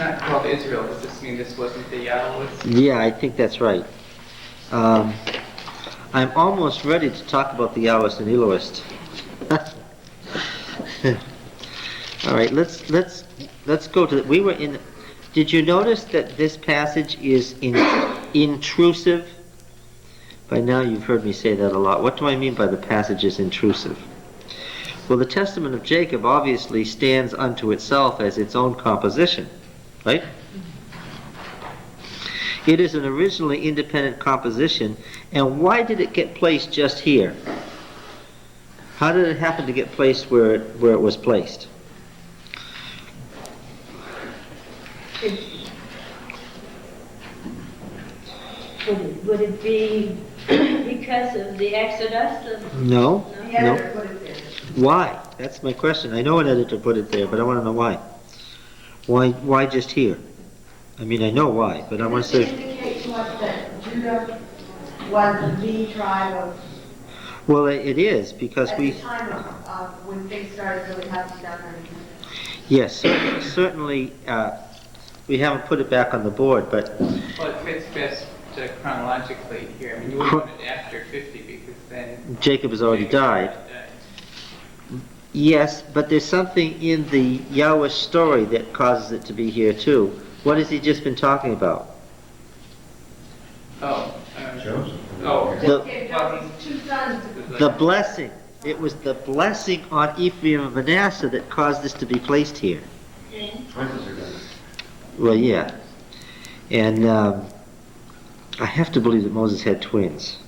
not called Israel. Does this mean this wasn't the Yahuwahs? Yeah, I think that's right. I'm almost ready to talk about the Yahwist and Elohist. All right, let's go to. We were in. Did you notice that this passage is intrusive? By now you've heard me say that a lot. What do I mean by the passage is intrusive? Well, the Testament of Jacob obviously stands unto itself as its own composition, right? It is an originally independent composition, and why did it get placed just here? How did it happen to get placed where it was placed? Would it be because of the Exodus? No. The editor put it there. Why? That's my question. I know an editor put it there, but I want to know why. Why just here? I mean, I know why, but I want to say... Does it indicate to us that Judah was the tribe of... Well, it is, because at we... the time of when things started really happening down there. Yes, certainly, we haven't put it back on the board, but... Well, it fits best chronologically here. I mean, you would want it after 50 because then... Jacob has already died. Yes, but there's something in the Yahweh story that causes it to be here too. What has he just been talking about? Joseph. The blessing. It was the blessing on Ephraim and Manasseh that caused this to be placed here. Well, yeah. And I have to believe that Moses had twins.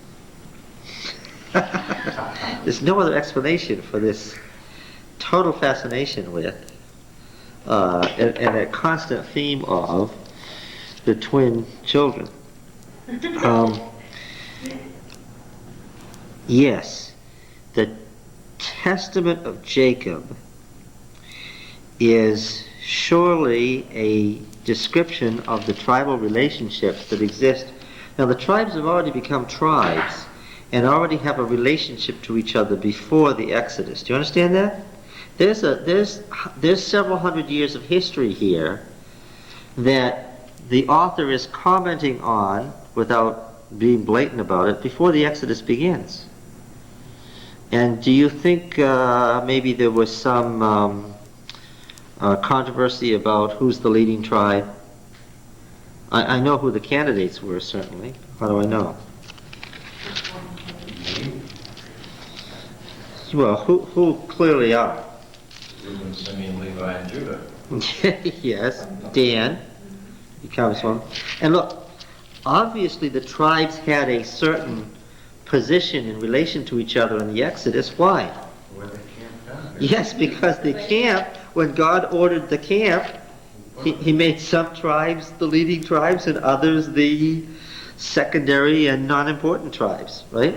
There's no other explanation for this total fascination with and a constant theme of the twin children. Yes, the Testament of Jacob is surely a description of the tribal relationships that exist. Now, the tribes have already become tribes and already have a relationship to each other before the Exodus. Do you understand that? There's several hundred years of history here that the author is commenting on without being blatant about it before the Exodus begins. And do you think maybe there was some controversy about who's the leading tribe? I know who the candidates were, certainly. How do I know? Well, who clearly are? Reuben, Simeon, Levi, and Judah. Yes, Dan becomes one. And look, obviously the tribes had a certain position in relation to each other in the Exodus. Why? Where they camped down. Yes, because the camp, when God ordered the camp, he made some tribes the leading tribes and others the secondary and non-important tribes, right?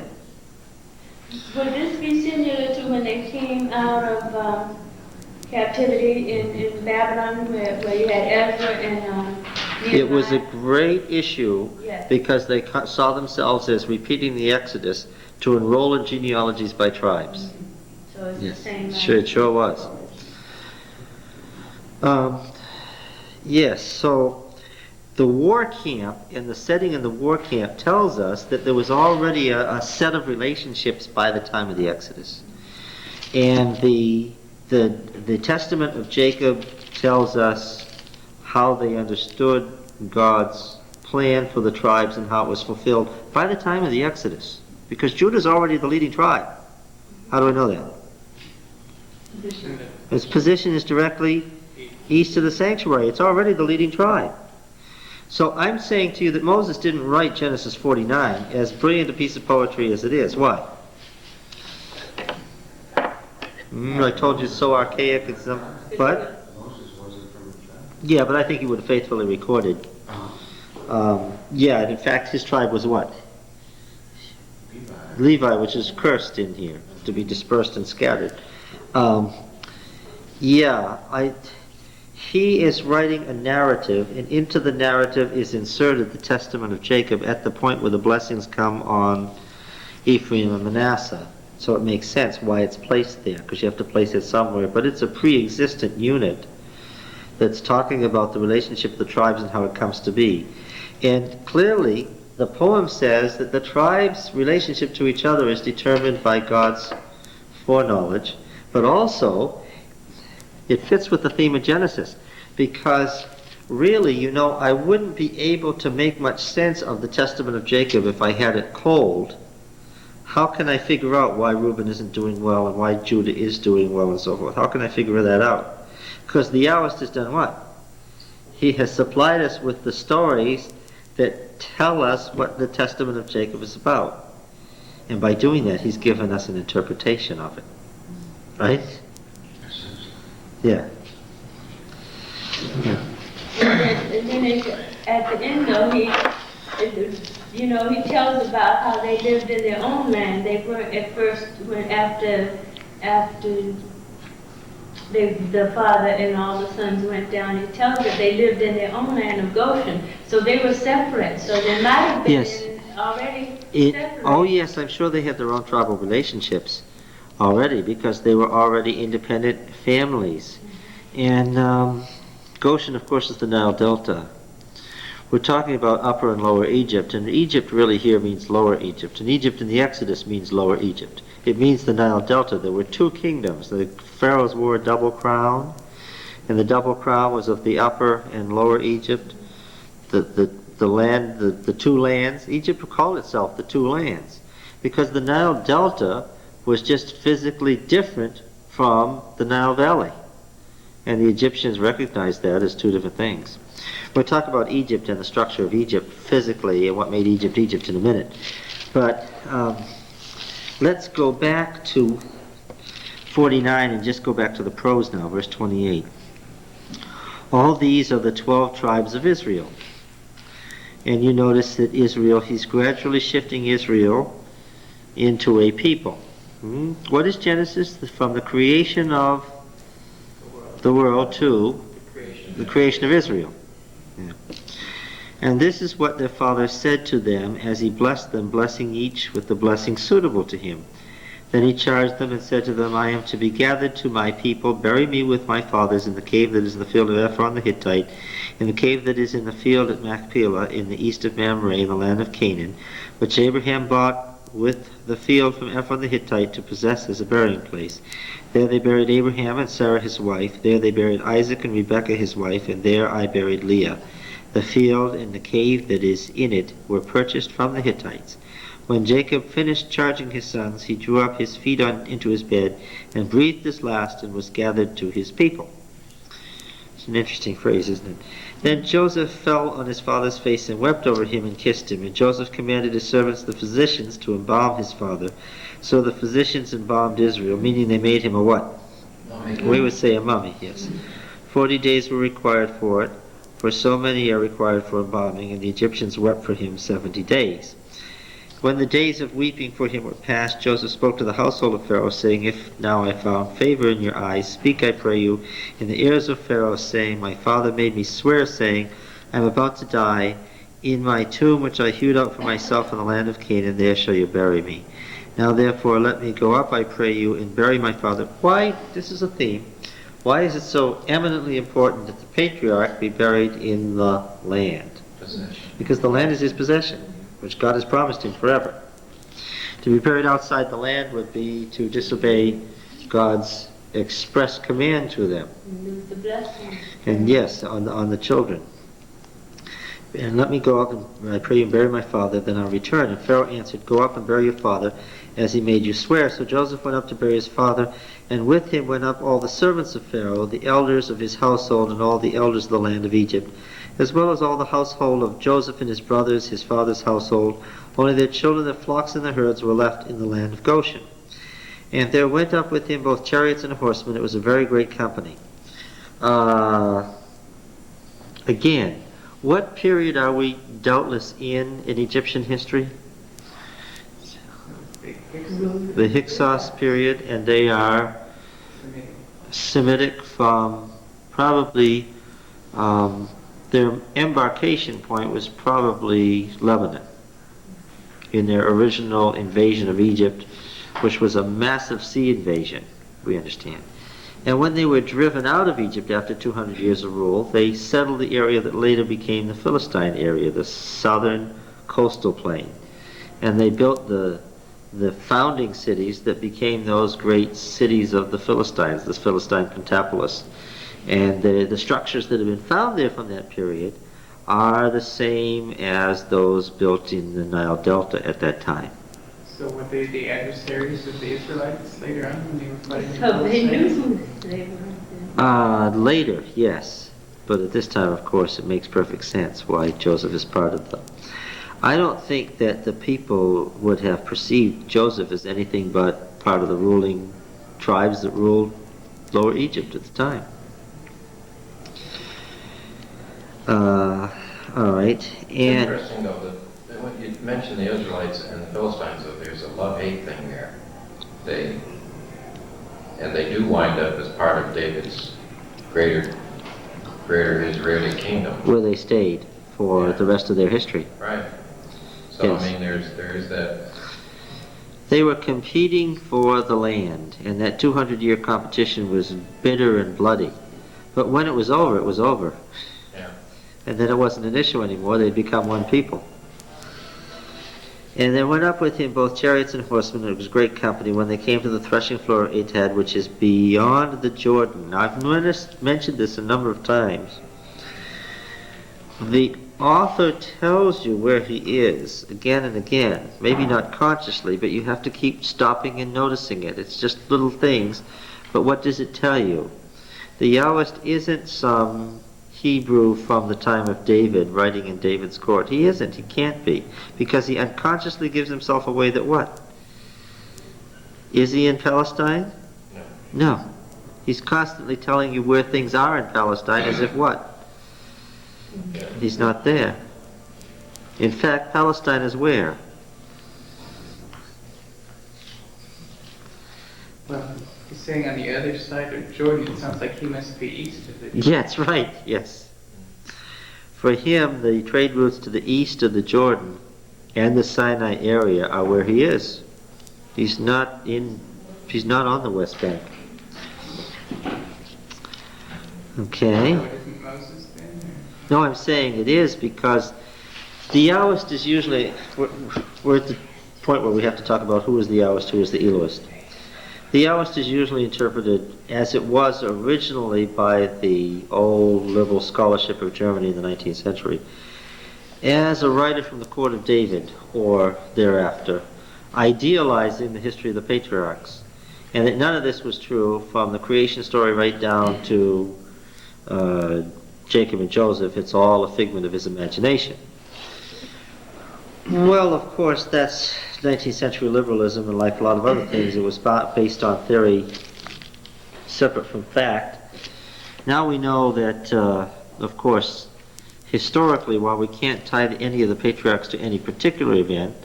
Would this be similar to when they came out of captivity in Babylon, where you had Ezra and Nehemiah? It was a great issue Yes. because they saw themselves as repeating the Exodus to enroll in genealogies by tribes. So it's Yes, the same. sure, it sure was. Yes, so the war camp and the setting in the war camp tells us that there was already a set of relationships by the time of the Exodus. And the Testament of Jacob tells us how they understood God's plan for the tribes and how it was fulfilled by the time of the Exodus. Because Judah is already the leading tribe. How do I know that? Its position is directly east of the sanctuary. It's already the leading tribe. So I'm saying to you that Moses didn't write Genesis 49, as brilliant a piece of poetry as it is. Why? I told you it's so archaic. It's but Moses wasn't from the tribe. yeah, but I think he would have faithfully recorded. Yeah, and in fact, his tribe was what? Levi, which is cursed in here, to be dispersed and scattered. He is writing a narrative, and into the narrative is inserted the Testament of Jacob at the point where the blessings come on Ephraim and Manasseh. So it makes sense why it's placed there, because you have to place it somewhere. But it's a pre-existent unit that's talking about the relationship of the tribes and how it comes to be. And clearly, the poem says that the tribes' relationship to each other is determined by God's foreknowledge, but also it fits with the theme of Genesis, because really, you know, I wouldn't be able to make much sense of the testament of Jacob if I had it cold. How can I figure out why Reuben isn't doing well and why Judah is doing well and so forth? How can I figure that out? Because the Yahwist has done what? He has supplied us with the stories that tell us what the testament of Jacob is about. And by doing that, he's given us an interpretation of it. Right? Yeah. And then at the end, though, he tells about how they lived in their own land. They were at first, after the father and all the sons went down, it tells that they lived in their own land of Goshen. So they were separate. So they might have been already separate. Oh yes, I'm sure they had their own tribal relationships already, because they were already independent families. And Goshen, of course, is the Nile Delta. We're talking about Upper and Lower Egypt, and Egypt really here means Lower Egypt, and Egypt in the Exodus means Lower Egypt. It means the Nile Delta. There were two kingdoms. The pharaohs wore a double crown, and the double crown was of the Upper and Lower Egypt. The two lands. Egypt called itself the two lands, because the Nile Delta was just physically different from the Nile Valley. And the Egyptians recognized that as two different things. We'll talk about Egypt and the structure of Egypt physically and what made Egypt Egypt in a minute. But let's go back to 49 and just go back to the prose now, verse 28. All these are the 12 tribes of Israel. And you notice that Israel, he's gradually shifting Israel into a people. What is Genesis? From the creation of the world to the creation of Israel. Yeah. And this is what their father said to them as he blessed them, blessing each with the blessing suitable to him. Then he charged them and said to them, I am to be gathered to my people. Bury me with my fathers in the cave that is in the field of Ephron the Hittite, in the cave that is in the field at Machpelah, in the east of Mamre, in the land of Canaan, which Abraham bought with the field from Ephron the Hittite to possess as a burying place. There they buried Abraham and Sarah his wife. There they buried Isaac and Rebekah his wife, and there I buried Leah. The field and the cave that is in it were purchased from the Hittites. When Jacob finished charging his sons, he drew up his feet into his bed and breathed his last and was gathered to his people. It's an interesting phrase, isn't it? Then Joseph fell on his father's face and wept over him and kissed him. And Joseph commanded his servants, the physicians, to embalm his father. So the physicians embalmed Israel, meaning they made him a what? Mummy. We would say a mummy, yes. 40 days were required for it, for so many are required for embalming, and the Egyptians wept for him 70 days. When the days of weeping for him were past, Joseph spoke to the household of Pharaoh, saying, If now I found favor in your eyes, speak, I pray you, in the ears of Pharaoh, saying, My father made me swear, saying, I am about to die. In my tomb which I hewed out for myself in the land of Canaan, there shall you bury me. Now therefore let me go up, I pray you, and bury my father. Why? This is a theme. Why is it so eminently important that the patriarch be buried in the land? Possession. Because the land is his possession, which God has promised him forever. To be buried outside the land would be to disobey God's express command to them. Lose the blessing. And yes, on the children. And let me go up and I pray you and bury my father, then I'll return. And Pharaoh answered, Go up and bury your father, as he made you swear. So Joseph went up to bury his father, and with him went up all the servants of Pharaoh, the elders of his household, and all the elders of the land of Egypt, as well as all the household of Joseph and his brothers, his father's household. Only their children, their flocks, and their herds were left in the land of Goshen. And there went up with him both chariots and horsemen. It was a very great company. Again, what period are we doubtless in Egyptian history? The Hyksos period, and they are Semitic from probably, their embarkation point was probably Lebanon in their original invasion of Egypt, which was a massive sea invasion, we understand. And when they were driven out of Egypt after 200 years of rule, they settled the area that later became the Philistine area, the southern coastal plain. And they built the founding cities that became those great cities of the Philistines, the Philistine Pentapolis. And the structures that have been found there from that period are the same as those built in the Nile Delta at that time. So were they the adversaries of the Israelites later on when they were fighting the So they Philistines? knew they were. Later, yes. But at this time, of course, it makes perfect sense why Joseph is part of them. I don't think that the people would have perceived Joseph as anything but part of the ruling tribes that ruled Lower Egypt at the time. All right, It's and interesting though, that when you mentioned the Israelites and the Philistines, that there's a love-hate thing there. They do wind up as part of David's greater Israeli kingdom. where they stayed for the rest of their history. Right. So, Yes. I mean, there is that, They were competing for the land, and that 200-year competition was bitter and bloody. But when it was over, it was over. yeah. And then it wasn't an issue anymore. They'd become one people. And there went up with him both chariots and horsemen. It was great company when they came to the threshing floor of Atad, which is beyond the Jordan. Now, I've mentioned this a number of times. The author tells you where he is again and again. Maybe not consciously, but you have to keep stopping and noticing it. It's just little things. But what does it tell you? The Yahwist isn't some Hebrew from the time of David writing in David's court. He isn't. He can't be. Because he unconsciously gives himself away that what? Is he in Palestine? No. No. He's constantly telling you where things are in Palestine as if what? Yeah. He's not there. In fact, Palestine is where? Well, he's saying on the other side of Jordan, it sounds like he must be east of it. Yeah, that's right, yes. For him, the trade routes to the east of the Jordan and the Sinai area are where he is. He's not on the West Bank. Okay. So isn't Moses then? or- No, I'm saying it is because the Yahwist is usually, we're at the point where we have to talk about who is the Yahwist, who is the Elohist. The Yahwist is usually interpreted as it was originally by the old liberal scholarship of Germany in the 19th century, as a writer from the court of David or thereafter, idealizing the history of the patriarchs. And that none of this was true from the creation story right down to Jacob and Joseph. It's all a figment of his imagination. Well, of course, that's 19th century liberalism, and like a lot of other things, it was based on theory separate from fact. Now we know that, of course, historically, while we can't tie any of the patriarchs to any particular event,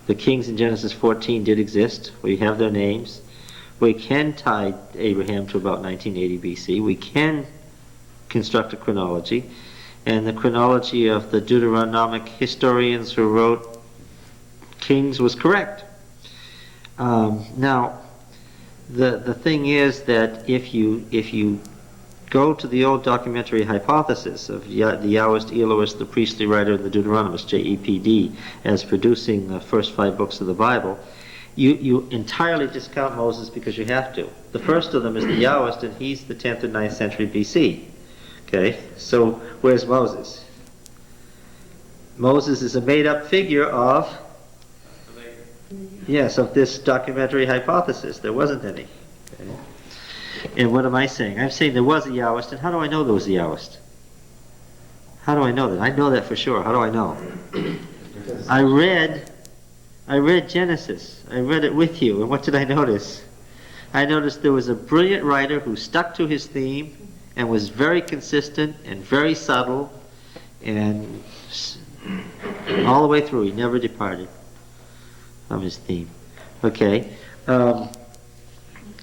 the kings in Genesis 14 did exist. We have their names. We can tie Abraham to about 1980 BC. We can construct a chronology. And the chronology of the Deuteronomic historians who wrote Kings was correct. Now, the thing is that if you go to the old documentary hypothesis of the Yahwist, Elohist, the priestly writer, and the Deuteronomist, JEPD, as producing the first 5 books of the Bible, you entirely discount Moses because you have to. The first of them is the Yahwist, and he's the 10th and 9th century BC. Okay, so where's Moses? Moses is a made-up figure of, yes, of this documentary hypothesis. There wasn't any. Okay. And what am I saying? I'm saying there was a Yahwist, and how do I know there was a Yahwist? How do I know that? I know that for sure. How do I know? I read Genesis. I read it with you, and what did I notice? I noticed there was a brilliant writer who stuck to his theme and was very consistent and very subtle, and all the way through, he never departed from his theme. Okay,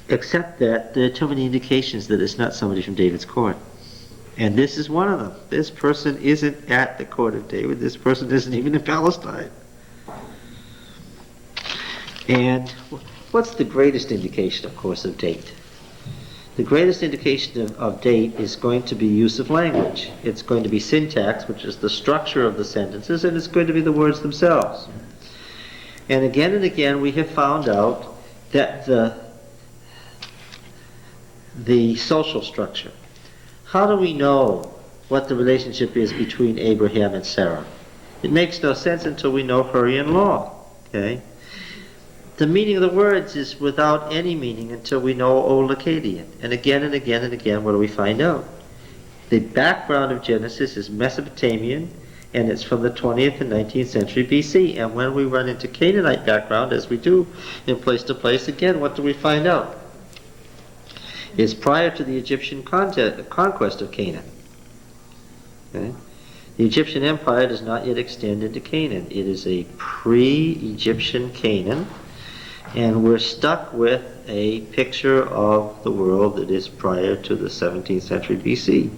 except that there are too many indications that it's not somebody from David's court. And this is one of them. This person isn't at the court of David. This person isn't even in Palestine. And what's the greatest indication, of course, of date? The greatest indication of date is going to be use of language. It's going to be syntax, which is the structure of the sentences, and it's going to be the words themselves. And again, we have found out that the social structure. How do we know what the relationship is between Abraham and Sarah? It makes no sense until we know Hurry-in-Law. Okay? The meaning of the words is without any meaning until we know Old Akkadian. And again, what do we find out? The background of Genesis is Mesopotamian, and it's from the 20th and 19th century BC. And when we run into Canaanite background, as we do in place to place, again, what do we find out? It's prior to the Egyptian conquest of Canaan. Okay? The Egyptian Empire does not yet extend into Canaan. It is a pre-Egyptian Canaan. And we're stuck with a picture of the world that is prior to the 17th century BC.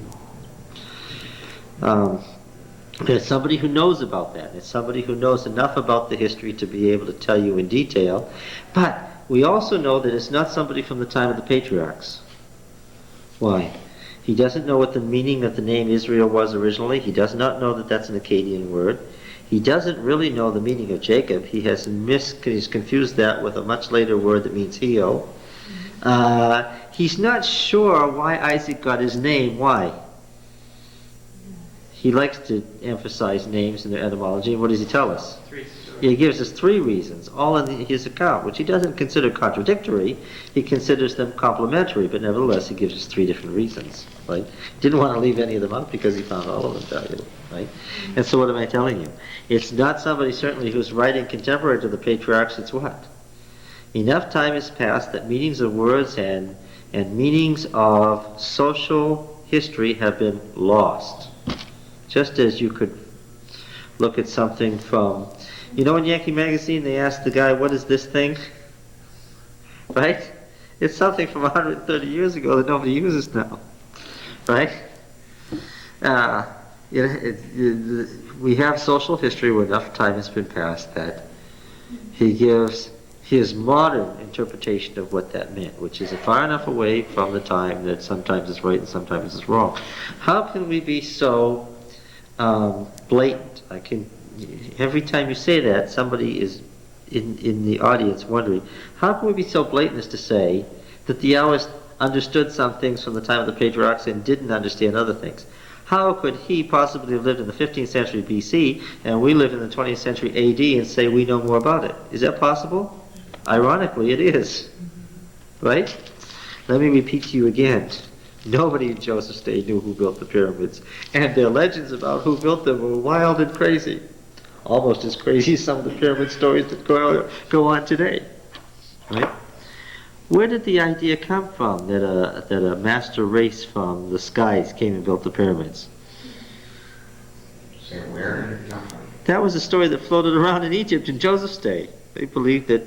There's somebody who knows about that. It's somebody who knows enough about the history to be able to tell you in detail. But we also know that it's not somebody from the time of the patriarchs. Why? He doesn't know what the meaning of the name Israel was originally. He does not know that that's an Akkadian word. He doesn't really know the meaning of Jacob. He's confused that with a much later word that means heel. He's not sure why Isaac got his name. Why? He likes to emphasize names in their etymology. And what does he tell us? 3 stories. He gives us 3 reasons, all in his account, which he doesn't consider contradictory. He considers them complementary, but nevertheless he gives us 3 different reasons. Right? Didn't want to leave any of them out because he found all of them valuable. Right? And so what am I telling you? It's not somebody certainly who's writing contemporary to the patriarchs. It's what? Enough time has passed that meanings of words and meanings of social history have been lost. Just as you could look at something from, in Yankee Magazine they asked the guy, what is this thing? Right? It's something from 130 years ago that nobody uses now. Right? We have social history where enough time has been passed that he gives his modern interpretation of what that meant, which is far enough away from the time that sometimes it's right and sometimes it's wrong. How can we be so blatant? Every time you say that, somebody is in the audience wondering, how can we be so blatant as to say that the Yahwist understood some things from the time of the patriarchs and didn't understand other things? How could he possibly have lived in the 15th century BC and we live in the 20th century AD and say we know more about it? Is that possible? Ironically, it is. Right? Let me repeat to you again. Nobody in Joseph's day knew who built the pyramids, and their legends about who built them were wild and crazy. Almost as crazy as some of the pyramid stories that go on today. Right? Where did the idea come from that a master race from the skies came and built the pyramids? Say where did it come from? That was a story that floated around in Egypt in Joseph's day. They believed that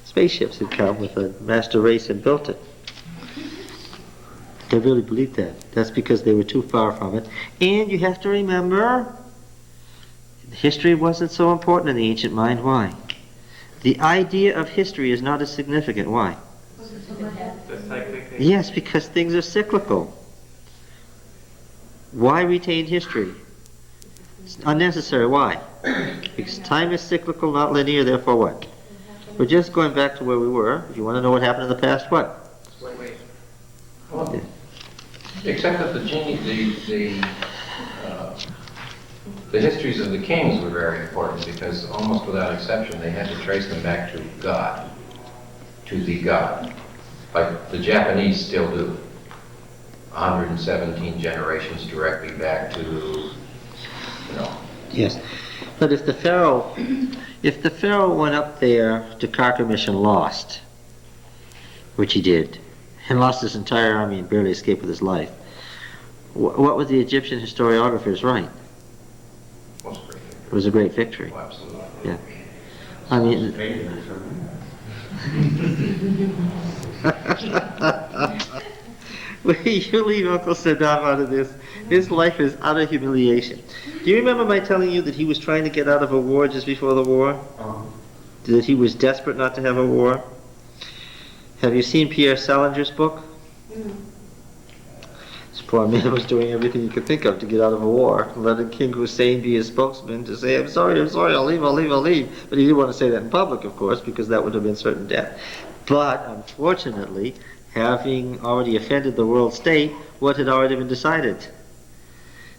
spaceships had come with a master race and built it. They really believed that. That's because they were too far from it. And you have to remember, history wasn't so important in the ancient mind. Why? The idea of history is not as significant. Why? The cyclic thing. Yes, because things are cyclical. Why retain history? It's unnecessary. Why? Because time is cyclical, not linear, therefore what? We're just going back to where we were. If you want to know what happened in the past, what? Wait. Well, except that the histories of the kings were very important because almost without exception they had to trace them back to God, to the God. Like the Japanese still do. 117 generations directly back to, Yes. But if the Pharaoh went up there to Carchemish and lost, which he did, and lost his entire army and barely escaped with his life, what would the Egyptian historiographers write? It was a great victory. Oh, absolutely. Yeah. I mean, you leave Uncle Saddam out of this. His life is utter humiliation. Do you remember my telling you that he was trying to get out of a war just before the war? That he was desperate not to have a war? Have you seen Pierre Salinger's book? This poor man was doing everything he could think of to get out of a war, letting King Hussein be his spokesman to say, I'm sorry, I'll leave. But he didn't want to say that in public, of course, because that would have been certain death. But, unfortunately, having already offended the world state, what had already been decided?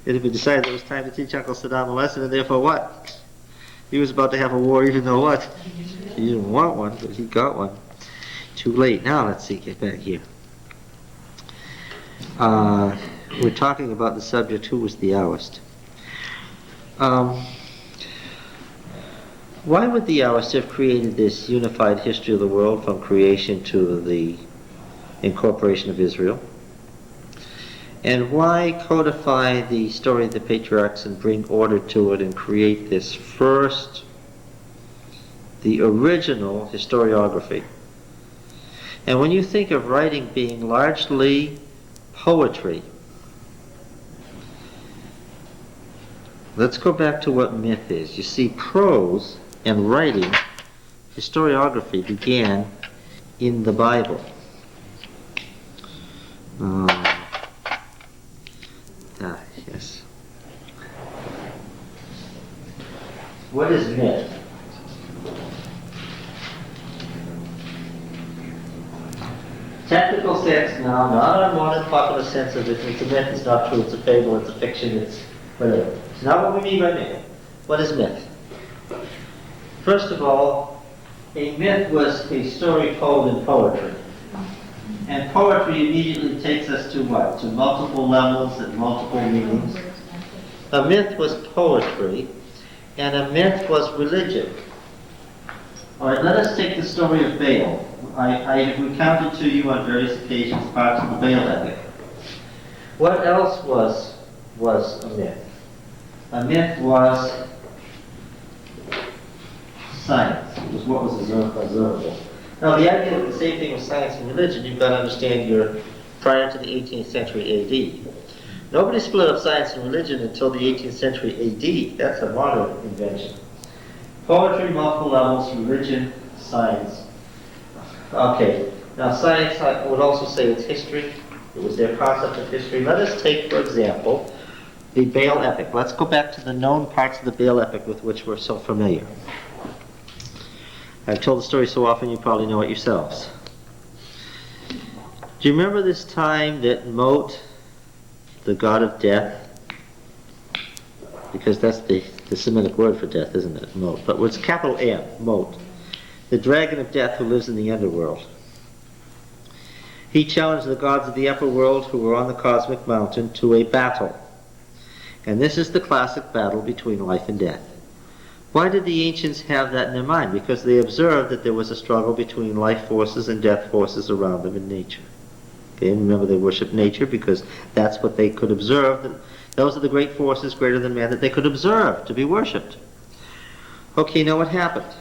It had been decided it was time to teach Uncle Saddam a lesson, and therefore what? He was about to have a war even though what? He didn't want one, but he got one. Too late. Now let's see, get back here. We're talking about the subject, who was the Taoist? Why would the Taoists have created this unified history of the world from creation to the incorporation of Israel? And why codify the story of the patriarchs and bring order to it and create this first, the original historiography? And when you think of writing being largely poetry, let's go back to what myth is. You see, prose and writing, historiography, began in the Bible. Yes. What is myth? Technical sense now, not our modern popular sense of it. It's a myth, it's not true, it's a fable, it's a fiction, it's whatever. It's not what we mean by myth. What is myth? First of all, a myth was a story told in poetry. And poetry immediately takes us to what? To multiple levels and multiple meanings. A myth was poetry, and a myth was religion. All right, let us take the story of Baal. I have recounted to you on various occasions parts of the Baal epic. What else was a myth? A myth was science. It was what was observable. Now, the idea that the same thing was science and religion, you've got to understand you're prior to the 18th century A.D. Nobody split up science and religion until the 18th century A.D. That's a modern invention. Poetry, multiple levels, religion, science. Okay, now science, I would also say it's history. It was their concept of history. Let us take, for example, the Baal epic. Let's go back to the known parts of the Baal epic with which we're so familiar. I've told the story so often you probably know it yourselves. Do you remember this time that Mot, the god of death, because that's the Semitic word for death, isn't it? Mot. But it's capital M, Mot, the dragon of death who lives in the underworld. He challenged the gods of the upper world who were on the cosmic mountain to a battle. And this is the classic battle between life and death. Why did the ancients have that in their mind? Because they observed that there was a struggle between life forces and death forces around them in nature. Okay, and remember, they worshiped nature because that's what they could observe. Those are the great forces greater than man that they could observe to be worshipped. Okay, now what happened?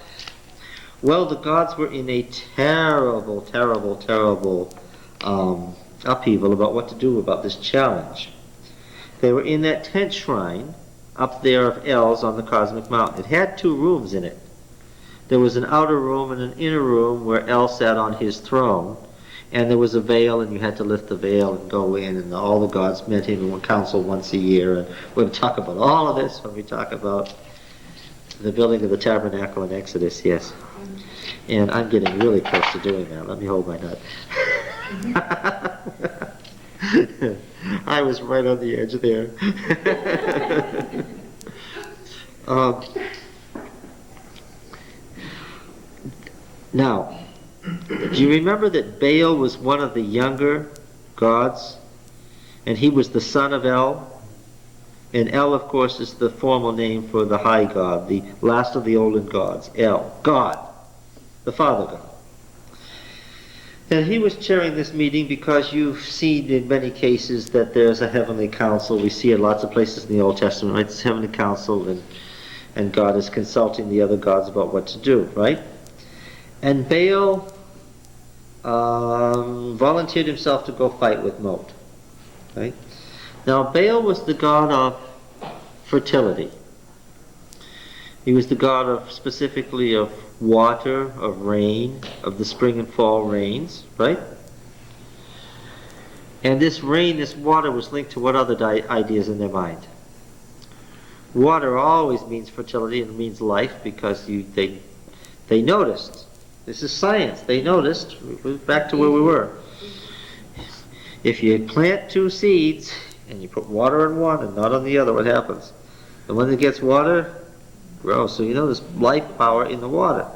Well, the gods were in a terrible upheaval about what to do about this challenge. They were in that tent shrine up there of Els on the cosmic mountain. It had two rooms in it. There was an outer room and an inner room where El sat on his throne, and there was a veil, and you had to lift the veil and go in, and all the gods met him in council once a year. And we're going to talk about all of this when we talk about the building of the tabernacle in Exodus, yes. And I'm getting really close to doing that. Let me hold my nut. I was right on the edge there. Now, do you remember that Baal was one of the younger gods? And he was the son of El? And El, of course, is the formal name for the high god, the last of the olden gods, El, God, the father god. And he was chairing this meeting because you've seen in many cases that there's a heavenly council. We see it lots of places in the Old Testament, right? It's a heavenly council, and God is consulting the other gods about what to do, right? And Baal volunteered himself to go fight with Mot, right? Now, Baal was the god of fertility. He was the god of, specifically, of water, of rain, of the spring and fall rains, right? And this rain, this water was linked to what other ideas in their mind? Water always means fertility and means life because they noticed. This is science. They noticed. We're back to where we were. If you plant two seeds and you put water on one and not on the other, what happens? The one that gets water grows. So you know there's life power in the water.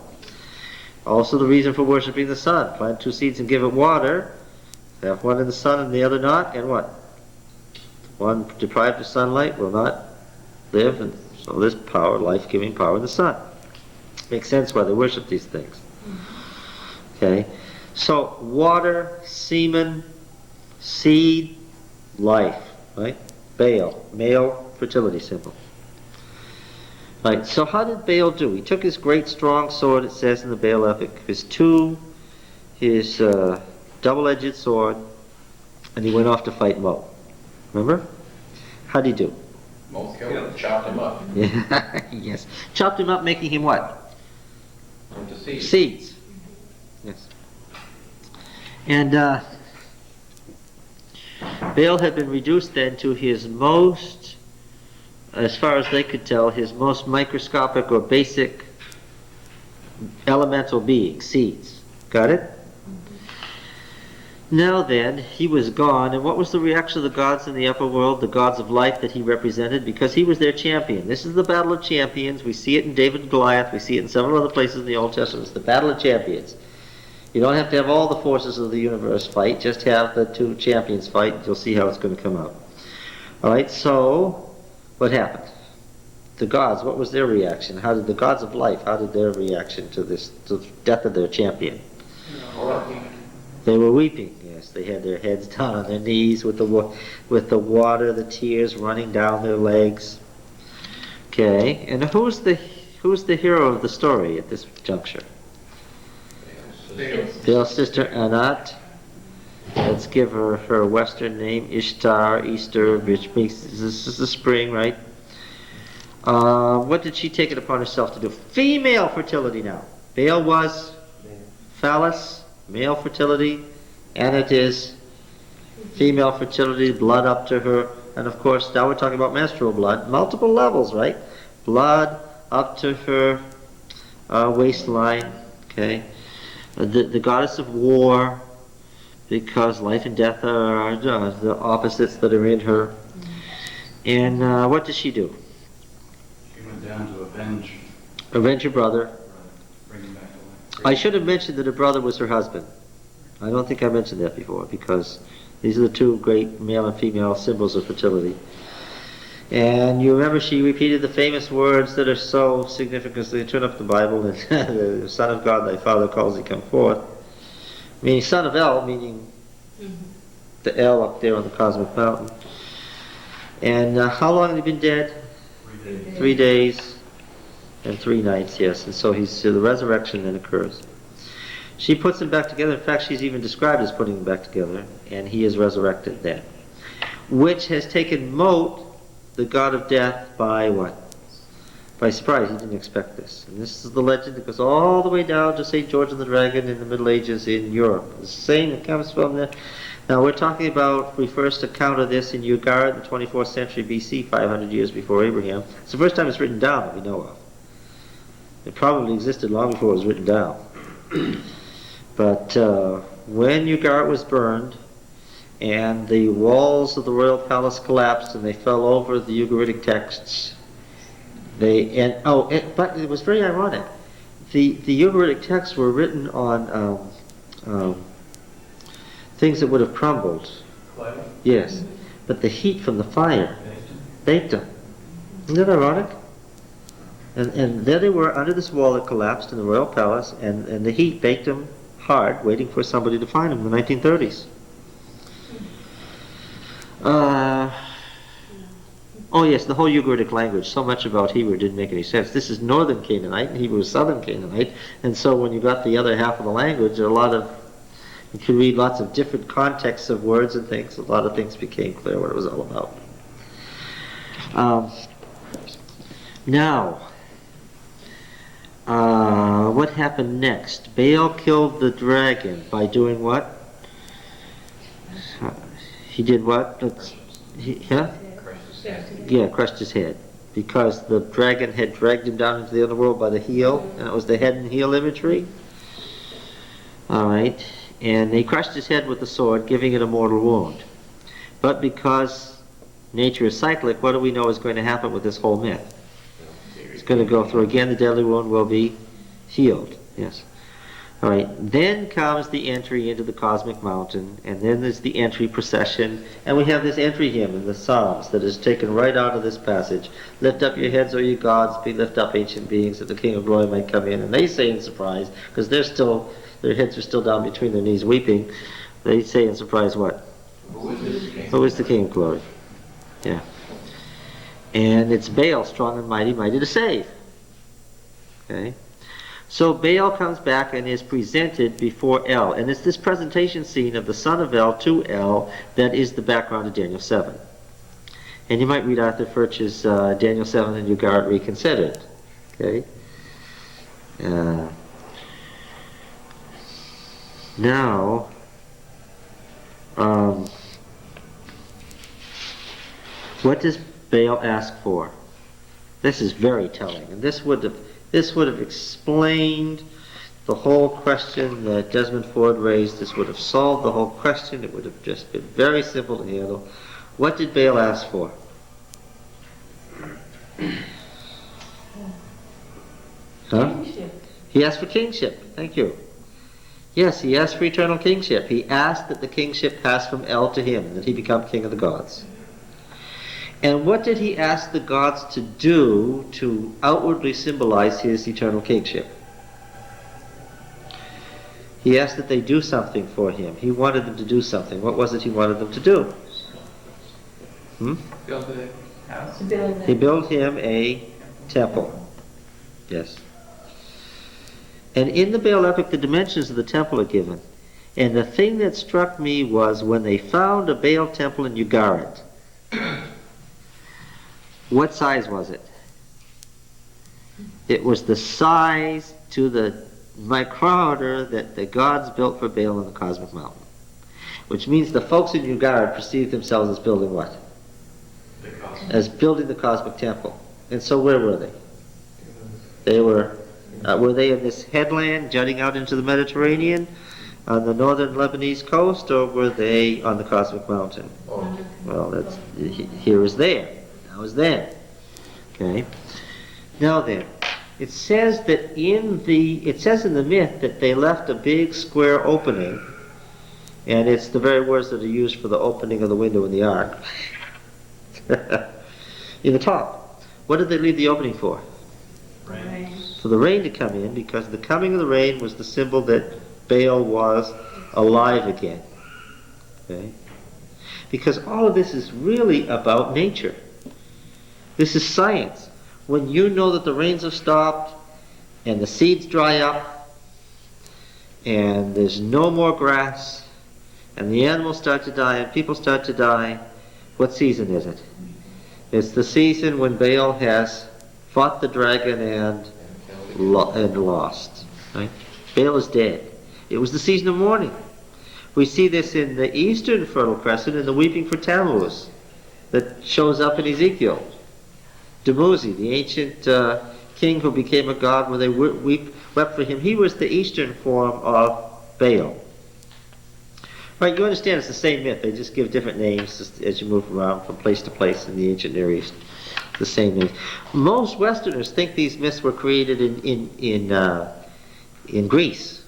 Also the reason for worshiping the sun. Plant two seeds and give it water. Have one in the sun and the other not, and what? One deprived of sunlight will not live, and so there's power, life-giving power in the sun. Makes sense why they worship these things. Okay? So, water, semen, seed, life, right? Baal, male fertility symbol. Right, so how did Baal do? He took his great strong sword, it says in the Baal epic, his double-edged sword, and he went off to fight Mo. Remember? How'd he do? Mo killed him, chopped him up. Yeah, yes. Chopped him up, making him what? Into seeds. Seeds. Yes. And Baal had been reduced then to his most, as far as they could tell, his most microscopic or basic elemental being, seeds. Got it? Now then, he was gone, and what was the reaction of the gods in the upper world, the gods of life that he represented? Because he was their champion. This is the battle of champions. We see it in David and Goliath. We see it in several other places in the Old Testament. It's the battle of champions. You don't have to have all the forces of the universe fight. Just have the two champions fight. You'll see how it's going to come out. All right, so what happened? The gods, what was their reaction? How did the gods of life, how did their reaction to the death of their champion? They were weeping. Yes, they had their heads down on their knees with the water, the tears running down their legs. Okay, and who's the hero of the story at this juncture? Baal's sister Anat. Let's give her Western name, Ishtar, Easter, which means this is the spring, right? What did she take it upon herself to do? Female fertility now. Baal was phallus, male fertility, and it is female fertility, blood up to her, and of course now we're talking about menstrual blood, multiple levels, right? Blood up to her waistline, okay? The goddess of war, because life and death are the opposites that are in her. And what did she do? She went down to avenge Avenge her brother. bring him back to life. I should have mentioned that her brother was her husband. I don't think I mentioned that before, because these are the two great male and female symbols of fertility. And you remember she repeated the famous words that are so significant. So you turn up the Bible and the Son of God, thy Father calls thee, come forth. Meaning Son of El, meaning the El up there on the cosmic mountain. And how long had he been dead? 3 days. 3 days and 3 nights, yes. And so the resurrection then occurs. She puts him back together. In fact, she's even described as putting him back together. And he is resurrected then. Which has taken Mot, the god of death, by what? By surprise. He didn't expect this. And this is the legend that goes all the way down to St. George and the Dragon in the Middle Ages in Europe. The same that comes from there. Now we're talking about, we first encounter this in Ugarit in the 24th century BC, 500 years before Abraham. It's the first time it's written down that we know of. It probably existed long before it was written down. But when Ugarit was burned, and the walls of the royal palace collapsed and they fell over the Ugaritic texts. But it was very ironic. The Ugaritic texts were written on things that would have crumbled. Clay, Yes, but the heat from the fire baked them. Isn't that ironic? And there they were under this wall that collapsed in the royal palace, and the heat baked them hard, waiting for somebody to find them in the 1930s. Oh yes, the whole Ugaritic language, so much about Hebrew didn't make any sense. This is northern Canaanite, and Hebrew is southern Canaanite, and so when you got the other half of the language, you could read lots of different contexts of words and things. A lot of things became clear what it was all about. Now, what happened next? Baal killed the dragon by doing what? He did what? Yeah? Crushed his head. Yeah, crushed his head. Because the dragon had dragged him down into the underworld by the heel, and it was the head and heel imagery. Alright, and he crushed his head with the sword, giving it a mortal wound. But because nature is cyclic, what do we know is going to happen with this whole myth? It's going to go through again, the deadly wound will be healed. Yes. Alright, then comes the entry into the cosmic mountain, and then there's the entry procession, and we have this entry hymn in the Psalms that is taken right out of this passage. Lift up your heads, O ye gods, be lift up ancient beings, that the King of Glory might come in. And they say in surprise, because their heads are still down between their knees weeping, they say in surprise what? Who is this king? Who is the King of Glory? Yeah. And it's Baal, strong and mighty, mighty to save. Okay. So Baal comes back and is presented before El. And it's this presentation scene of the son of El to El that is the background of Daniel 7. And you might read Arthur Furch's Daniel 7 and Ugarit Reconsidered. Okay. Now, what does Baal ask for? This is very telling, and this would have explained the whole question that Desmond Ford raised. This would have solved the whole question. It would have just been very simple to handle. What did Baal ask for? Huh? Kingship. He asked for kingship. Thank you. Yes, he asked for eternal kingship. He asked that the kingship pass from El to him, that he become king of the gods. And what did he ask the gods to do to outwardly symbolize his eternal kingship? He asked that they do something for him. He wanted them to do something. What was it he wanted them to do? Build a house. To build He that. built him a temple. Yes. And in the Baal epic, the dimensions of the temple are given. And the thing that struck me was when they found a Baal temple in Ugarit. What size was it? It was the size to the micrometer that the gods built for Baal in the cosmic mountain. Which means the folks in Ugarit perceived themselves as building what? The cosmic. As building the cosmic temple. And so where were they? They were they in this headland jutting out into the Mediterranean on the northern Lebanese coast, or were they on the cosmic mountain? Oh, Well, that's here is there. Now is then. Okay. Now then, it says in the myth that they left a big square opening, and it's the very words that are used for the opening of the window in the ark. In the top. What did they leave the opening for? Rain. For the rain to come in, because the coming of the rain was the symbol that Baal was alive again. Okay? Because all of this is really about nature. This is science. When you know that the rains have stopped, and the seeds dry up, and there's no more grass, and the animals start to die, and people start to die, what season is it? It's the season when Baal has fought the dragon and lost. Right? Baal is dead. It was the season of mourning. We see this in the eastern Fertile Crescent in the weeping for Tammuz that shows up in Ezekiel. Dumuzi, the ancient king who became a god where they wept for him, he was the eastern form of Baal. Right, you understand it's the same myth. They just give different names as you move around from place to place in the ancient Near East. The same name. Most Westerners think these myths were created in Greece.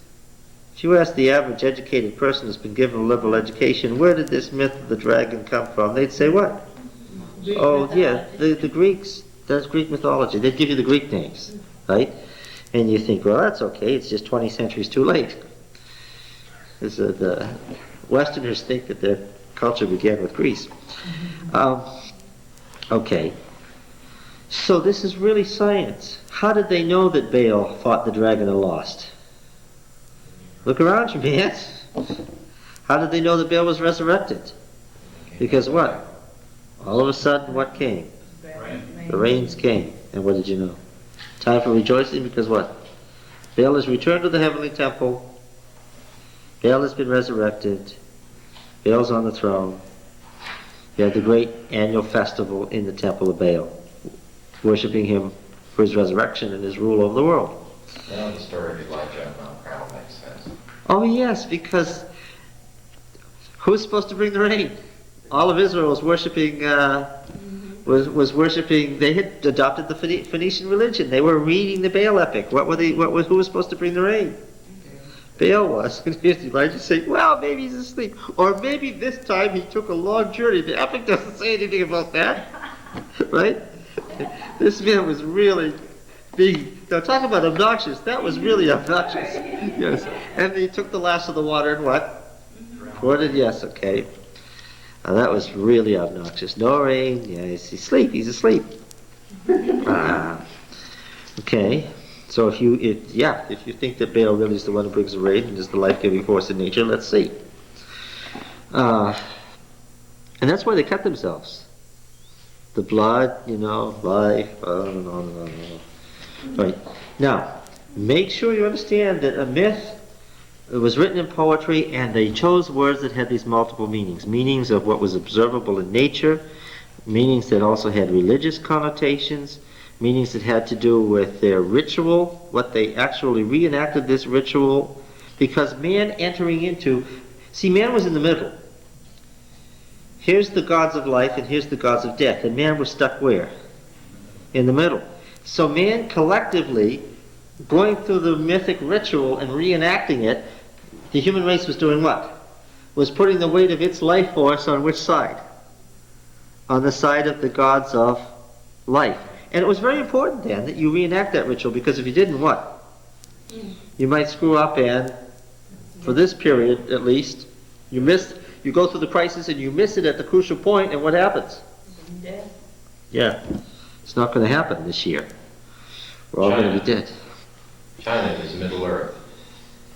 If you ask the average educated person who's been given a liberal education, where did this myth of the dragon come from? They'd say what? Greek Yeah, mythology. the Greeks. That's Greek mythology. They'd give you the Greek names, right? And you think, well, that's okay. It's just 20 centuries too late. The Westerners think that their culture began with Greece. Okay. So this is really science. How did they know that Baal fought the dragon and lost? Look around you, man. How did they know that Baal was resurrected? Because what? All of a sudden, what came? Rain. The rains came. And what did you know? Time for rejoicing, because what? Baal has returned to the heavenly temple. Baal has been resurrected. Baal's on the throne. You had the great annual festival in the temple of Baal, worshiping him for his resurrection and his rule over the world. Now the story of Elijah on Mount Carmel makes sense. Oh yes, because who's supposed to bring the rain? All of Israel was worshiping. Was worshiping. They had adopted the Phoenician religion. They were reading the Baal epic. Who was supposed to bring the rain? Baal was. Elijah saying, "Well, maybe he's asleep, or maybe this time he took a long journey." The epic doesn't say anything about that, right? This man was really being. Now talk about obnoxious. That was really obnoxious. Yes, and he took the last of the water and what? Poured. Yes, okay. That was really obnoxious. No rain. Yeah, he's asleep. He's asleep. Okay. So if you think that Baal really is the one who brings the rain and is the life-giving force in nature, let's see. And that's why they cut themselves. The blood, life, on and on and on and on. Right. Now, make sure you understand that a myth, it was written in poetry, and they chose words that had these multiple meanings. Meanings of what was observable in nature, meanings that also had religious connotations, meanings that had to do with their ritual, what they actually reenacted this ritual, because man entering into... See, man was in the middle. Here's the gods of life and here's the gods of death, and man was stuck where? In the middle. So man collectively, going through the mythic ritual and reenacting it, the human race was doing what? Was putting the weight of its life force on which side? On the side of the gods of life. And it was very important then that you reenact that ritual, because if you didn't, what? You might screw up, and for this period at least, you go through the crisis and you miss it at the crucial point, and what happens? Death. Yeah. It's not going to happen this year. We're all going to be dead. China is Middle Earth.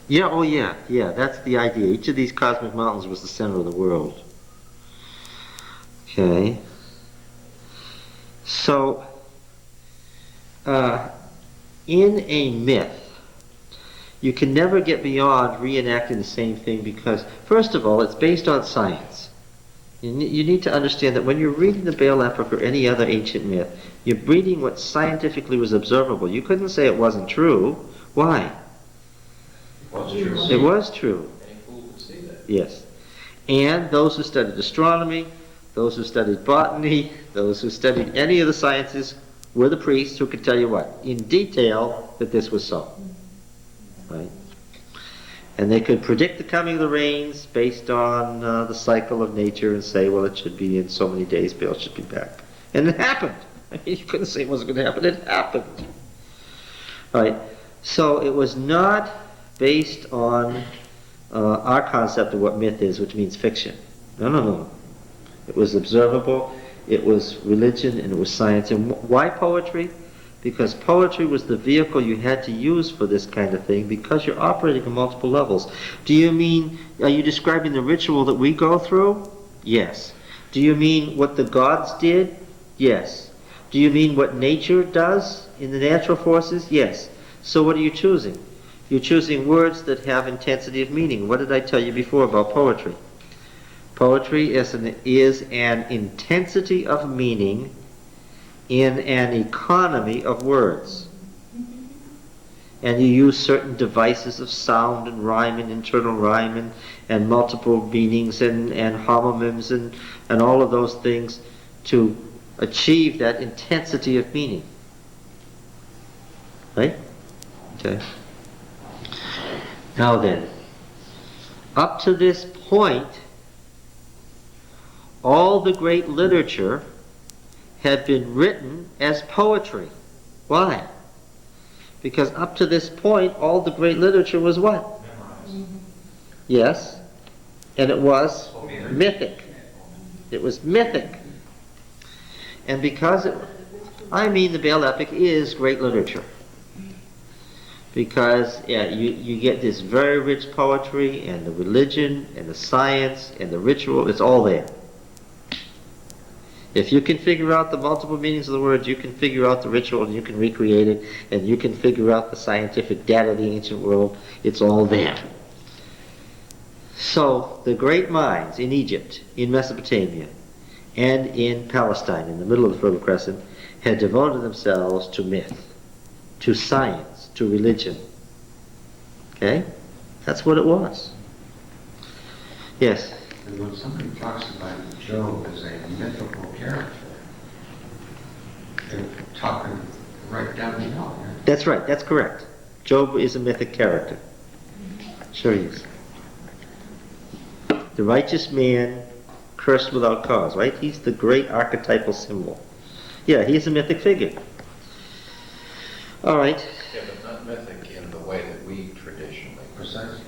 Yeah, oh yeah, that's the idea. Each of these cosmic mountains was the center of the world. Okay. So, in a myth, you can never get beyond reenacting the same thing, because, first of all, it's based on science. You need to understand that when you're reading the Baal epic or any other ancient myth, you're reading what scientifically was observable. You couldn't say it wasn't true. Why? It was true. Any fool would see that. Yes. And those who studied astronomy, those who studied botany, those who studied any of the sciences were the priests who could tell you what? In detail that this was so. Right? And they could predict the coming of the rains based on the cycle of nature and say, well, it should be in so many days, Baal should be back. And it happened. I mean, you couldn't say it wasn't going to happen. It happened. All right. So it was not based on our concept of what myth is, which means fiction. No. It was observable, it was religion, and it was science. And why poetry? Because poetry was the vehicle you had to use for this kind of thing, because you're operating on multiple levels. Are you describing the ritual that we go through? Yes. Do you mean what the gods did? Yes. Do you mean what nature does in the natural forces? Yes. So what are you choosing? You're choosing words that have intensity of meaning. What did I tell you before about poetry? Poetry is an intensity of meaning in an economy of words. And you use certain devices of sound and rhyme and internal rhyme and multiple meanings and homonyms and all of those things to achieve that intensity of meaning. Right? Okay. Now then, up to this point, all the great literature had been written as poetry. Why? Because up to this point, all the great literature was what? Yes, and it was mythic. It was mythic. And because the Baal epic is great literature. Because you get this very rich poetry, and the religion, and the science, and the ritual, it's all there. If you can figure out the multiple meanings of the words, you can figure out the ritual, and you can recreate it, and you can figure out the scientific data of the ancient world. It's all there. So, the great minds in Egypt, in Mesopotamia, and in Palestine, in the middle of the Fertile Crescent, had devoted themselves to myth, to science, to religion. Okay? That's what it was. Yes? And when somebody talks about Job as a mythical character, they're talking right down the middle. That's right, that's correct. Job is a mythic character. Sure he is. The righteous man cursed without cause, right? He's the great archetypal symbol. Yeah, he's a mythic figure. All right. Yeah, but not mythic in the way that we traditionally. Precisely.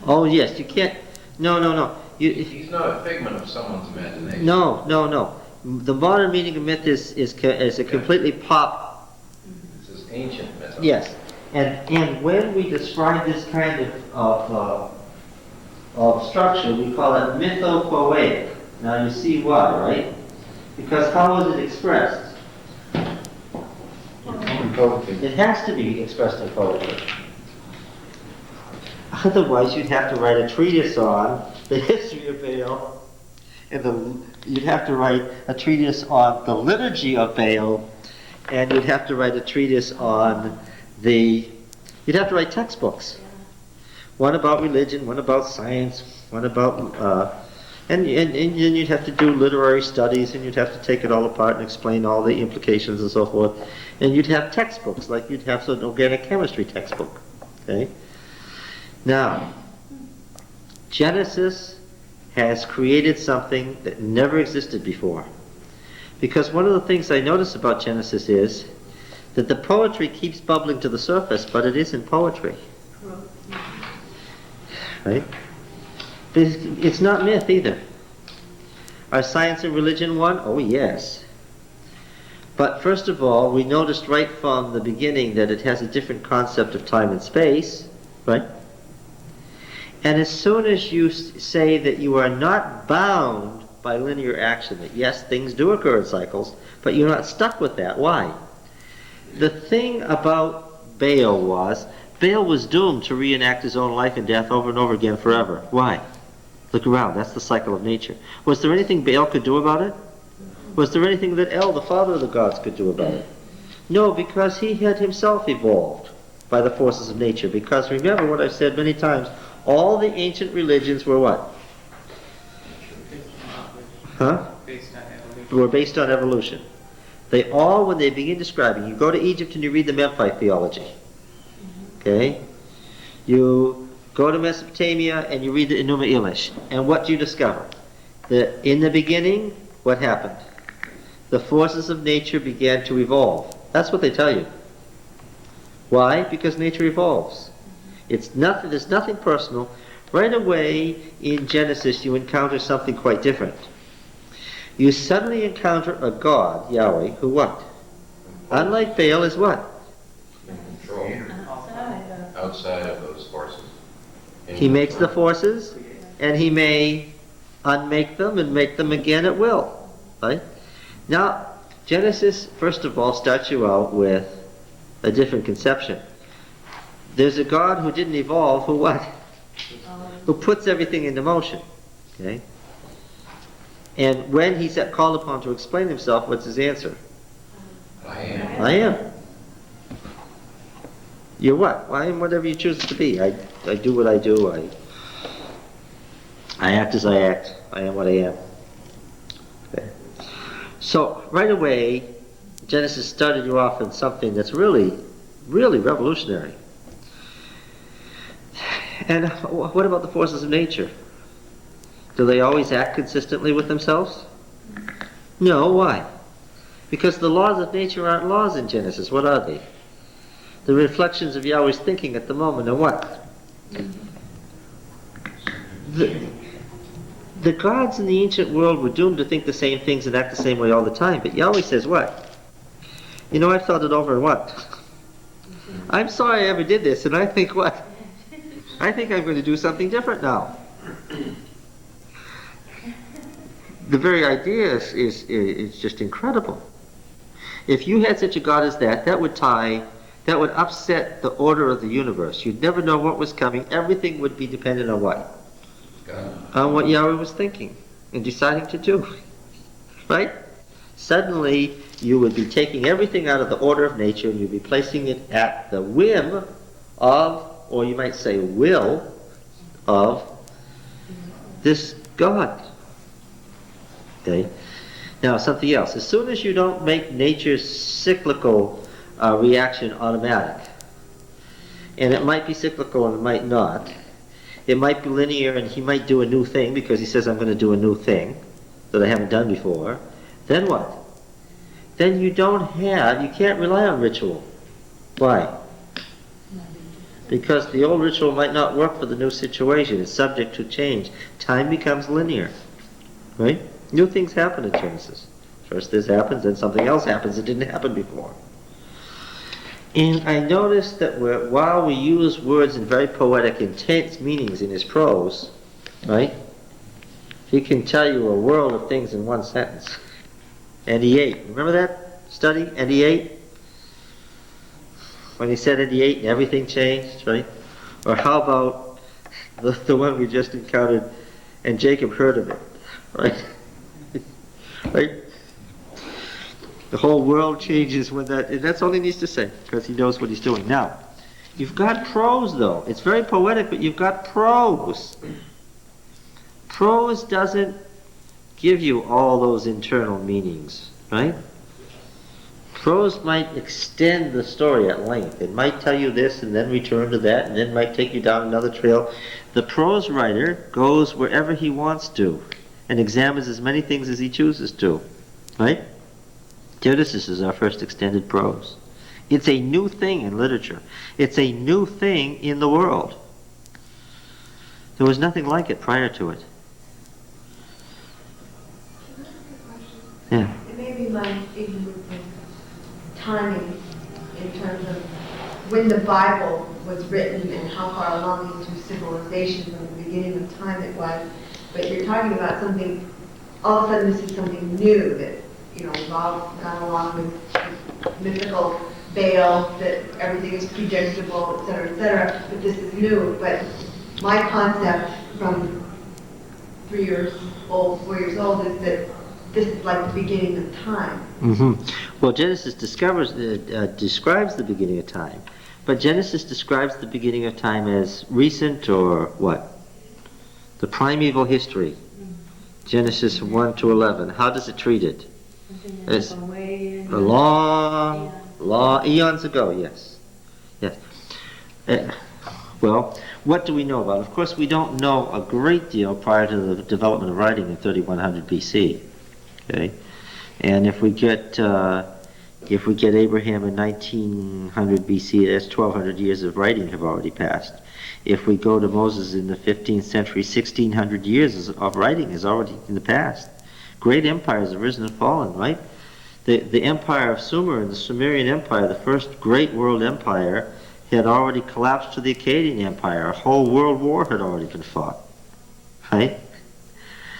Oh, yes, you can't. No. He's not a figment of someone's imagination. No. The modern meaning of myth is a completely pop. This is ancient myth. Yes. And when we describe this kind of structure, we call it mythopoetic. Now you see why, right? Because how is it expressed? It has to be expressed in poetry. Otherwise, you'd have to write a treatise on the history of Baal, and you'd have to write a treatise on the liturgy of Baal, and you'd have to write a treatise on you'd have to write textbooks. One about religion, one about science, one about, and then you'd have to do literary studies, and you'd have to take it all apart and explain all the implications and so forth. And you'd have textbooks, like you'd have an organic chemistry textbook. Okay? Now, Genesis has created something that never existed before. Because one of the things I notice about Genesis is that the poetry keeps bubbling to the surface, but it isn't poetry. Right? It's not myth either. Are science and religion one? Oh, yes. But first of all, we noticed right from the beginning that it has a different concept of time and space, right? And as soon as you say that you are not bound by linear action, that yes, things do occur in cycles, but you're not stuck with that. Why? The thing about Baal was doomed to reenact his own life and death over and over again forever. Why? Look around, that's the cycle of nature. Was there anything Baal could do about it? Was there anything that El, the father of the gods, could do about it? No, because he had himself evolved by the forces of nature. Because remember what I've said many times, all the ancient religions were what? Based on evolution. Were based on evolution. They all, when they begin describing, you go to Egypt and you read the Memphite theology. Okay? You go to Mesopotamia and you read the Enuma Elish. And what do you discover? That in the beginning, what happened? The forces of nature began to evolve. That's what they tell you. Why? Because nature evolves. There's nothing personal. Right away in Genesis you encounter something quite different. You suddenly encounter a God, Yahweh, who what? Unlike Baal is what? In control. Outside of those forces. He makes the forces, and he may unmake them and make them again at will. Right? Now, Genesis, first of all, starts you out with a different conception. There's a God who didn't evolve, who what? Who puts everything into motion. Okay? And when he's called upon to explain himself, what's his answer? I am. I am. You're what? I am whatever you choose to be. I do what I do. I act as I act. I am what I am. Okay. So right away, Genesis started you off in something that's really, really revolutionary. And what about the forces of nature? Do they always act consistently with themselves? No, why? Because the laws of nature aren't laws in Genesis. What are they? The reflections of Yahweh's thinking at the moment. And what? The gods in the ancient world were doomed to think the same things and act the same way all the time. But Yahweh says what? You know, I've thought it over and what? I'm sorry I ever did this, and I think what? I think I'm going to do something different now. The very idea is just incredible. If you had such a God as that would upset the order of the universe. You'd never know what was coming. Everything would be dependent on what? God. On what Yahweh was thinking and deciding to do. right? Suddenly, you would be taking everything out of the order of nature and you'd be placing it at the whim of, or you might say will, of this God. Okay? Now, something else. As soon as you don't make nature's cyclical reaction automatic, and it might be cyclical and it might not, it might be linear and he might do a new thing because he says, I'm going to do a new thing that I haven't done before, then what? Then you can't rely on ritual. Why? Because the old ritual might not work for the new situation. It's subject to change. Time becomes linear. Right? New things happen in Genesis. First this happens, then something else happens that didn't happen before. And I noticed that while we use words in very poetic, intense meanings in his prose, right? He can tell you a world of things in one sentence. And he ate. Remember that study? And he ate? When he said and he ate and everything changed, right? Or how about the one we just encountered, and Jacob heard of it, right? Right? The whole world changes when that, and that's all he needs to say, because he knows what he's doing. Now, you've got prose though. It's very poetic, but you've got prose. Prose doesn't give you all those internal meanings, right? Prose might extend the story at length. It might tell you this and then return to that and then might take you down another trail. The prose writer goes wherever he wants to and examines as many things as he chooses to, right? Genesis is our first extended prose. It's a new thing in literature. It's a new thing in the world. There was nothing like it prior to it. Yeah. It may be my ignorance of timing in terms of when the Bible was written and how far along into civilization from the beginning of time it was. But you're talking about something, all of a sudden this is something new that, we've all gone along with mythical Baal, that everything is predictable, et cetera, but this is new. But my concept from 4 years old is that this is like the beginning of time. Mm-hmm. Well, Genesis describes the beginning of time, but Genesis describes the beginning of time as recent or what? The primeval history. Genesis 1 to 11. How does it treat it? It's a long eons ago. Yes. Well, what do we know about it? Of course, we don't know a great deal prior to the development of writing in 3100 BC. Okay, and if we get Abraham in 1900 BC, that's 1200 years of writing have already passed. If we go to Moses in the 15th century, 1600 years of writing is already in the past. Great empires have risen and fallen, right? The empire of Sumer and the Sumerian Empire, the first great world empire, had already collapsed to the Akkadian Empire. A whole world war had already been fought, right?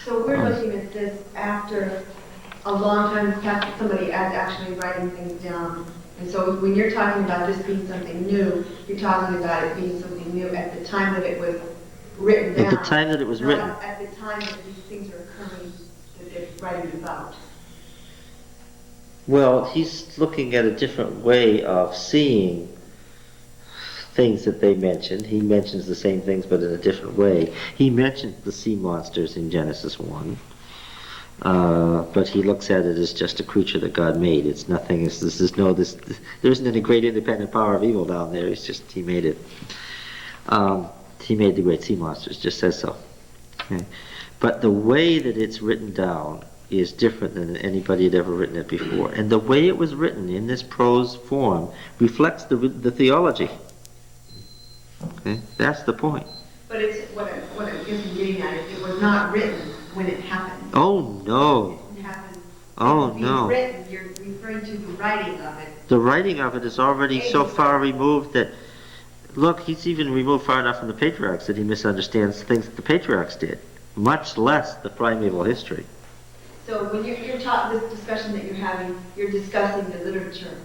So we're looking at this after a long time has passed, somebody is actually writing things down. And so when you're talking about this being something new, you're talking about it being something new at the time that it was written down. At the time that it was written. Not at the time that these things are occurring, that they're writing about. Well, he's looking at a different way of seeing things that they mentioned. He mentions the same things but in a different way. He mentions the sea monsters in Genesis 1. But he looks at it as just a creature that God made. It's nothing. There isn't any great independent power of evil down there. It's just he made it. He made the great sea monsters. Just says so. Okay. But the way that it's written down is different than anybody had ever written it before. And the way it was written in this prose form reflects the theology. Okay, that's the point. But it's what I guess I'm getting at. It was not written when it happened. Oh no. It happened. Oh Being no. written, you're referring to the writing of it. The writing of it is already so far removed that, look, he's even removed far enough from the patriarchs that he misunderstands things that the patriarchs did, much less the primeval history. So when you're taught this discussion that you're having, you're discussing the literature.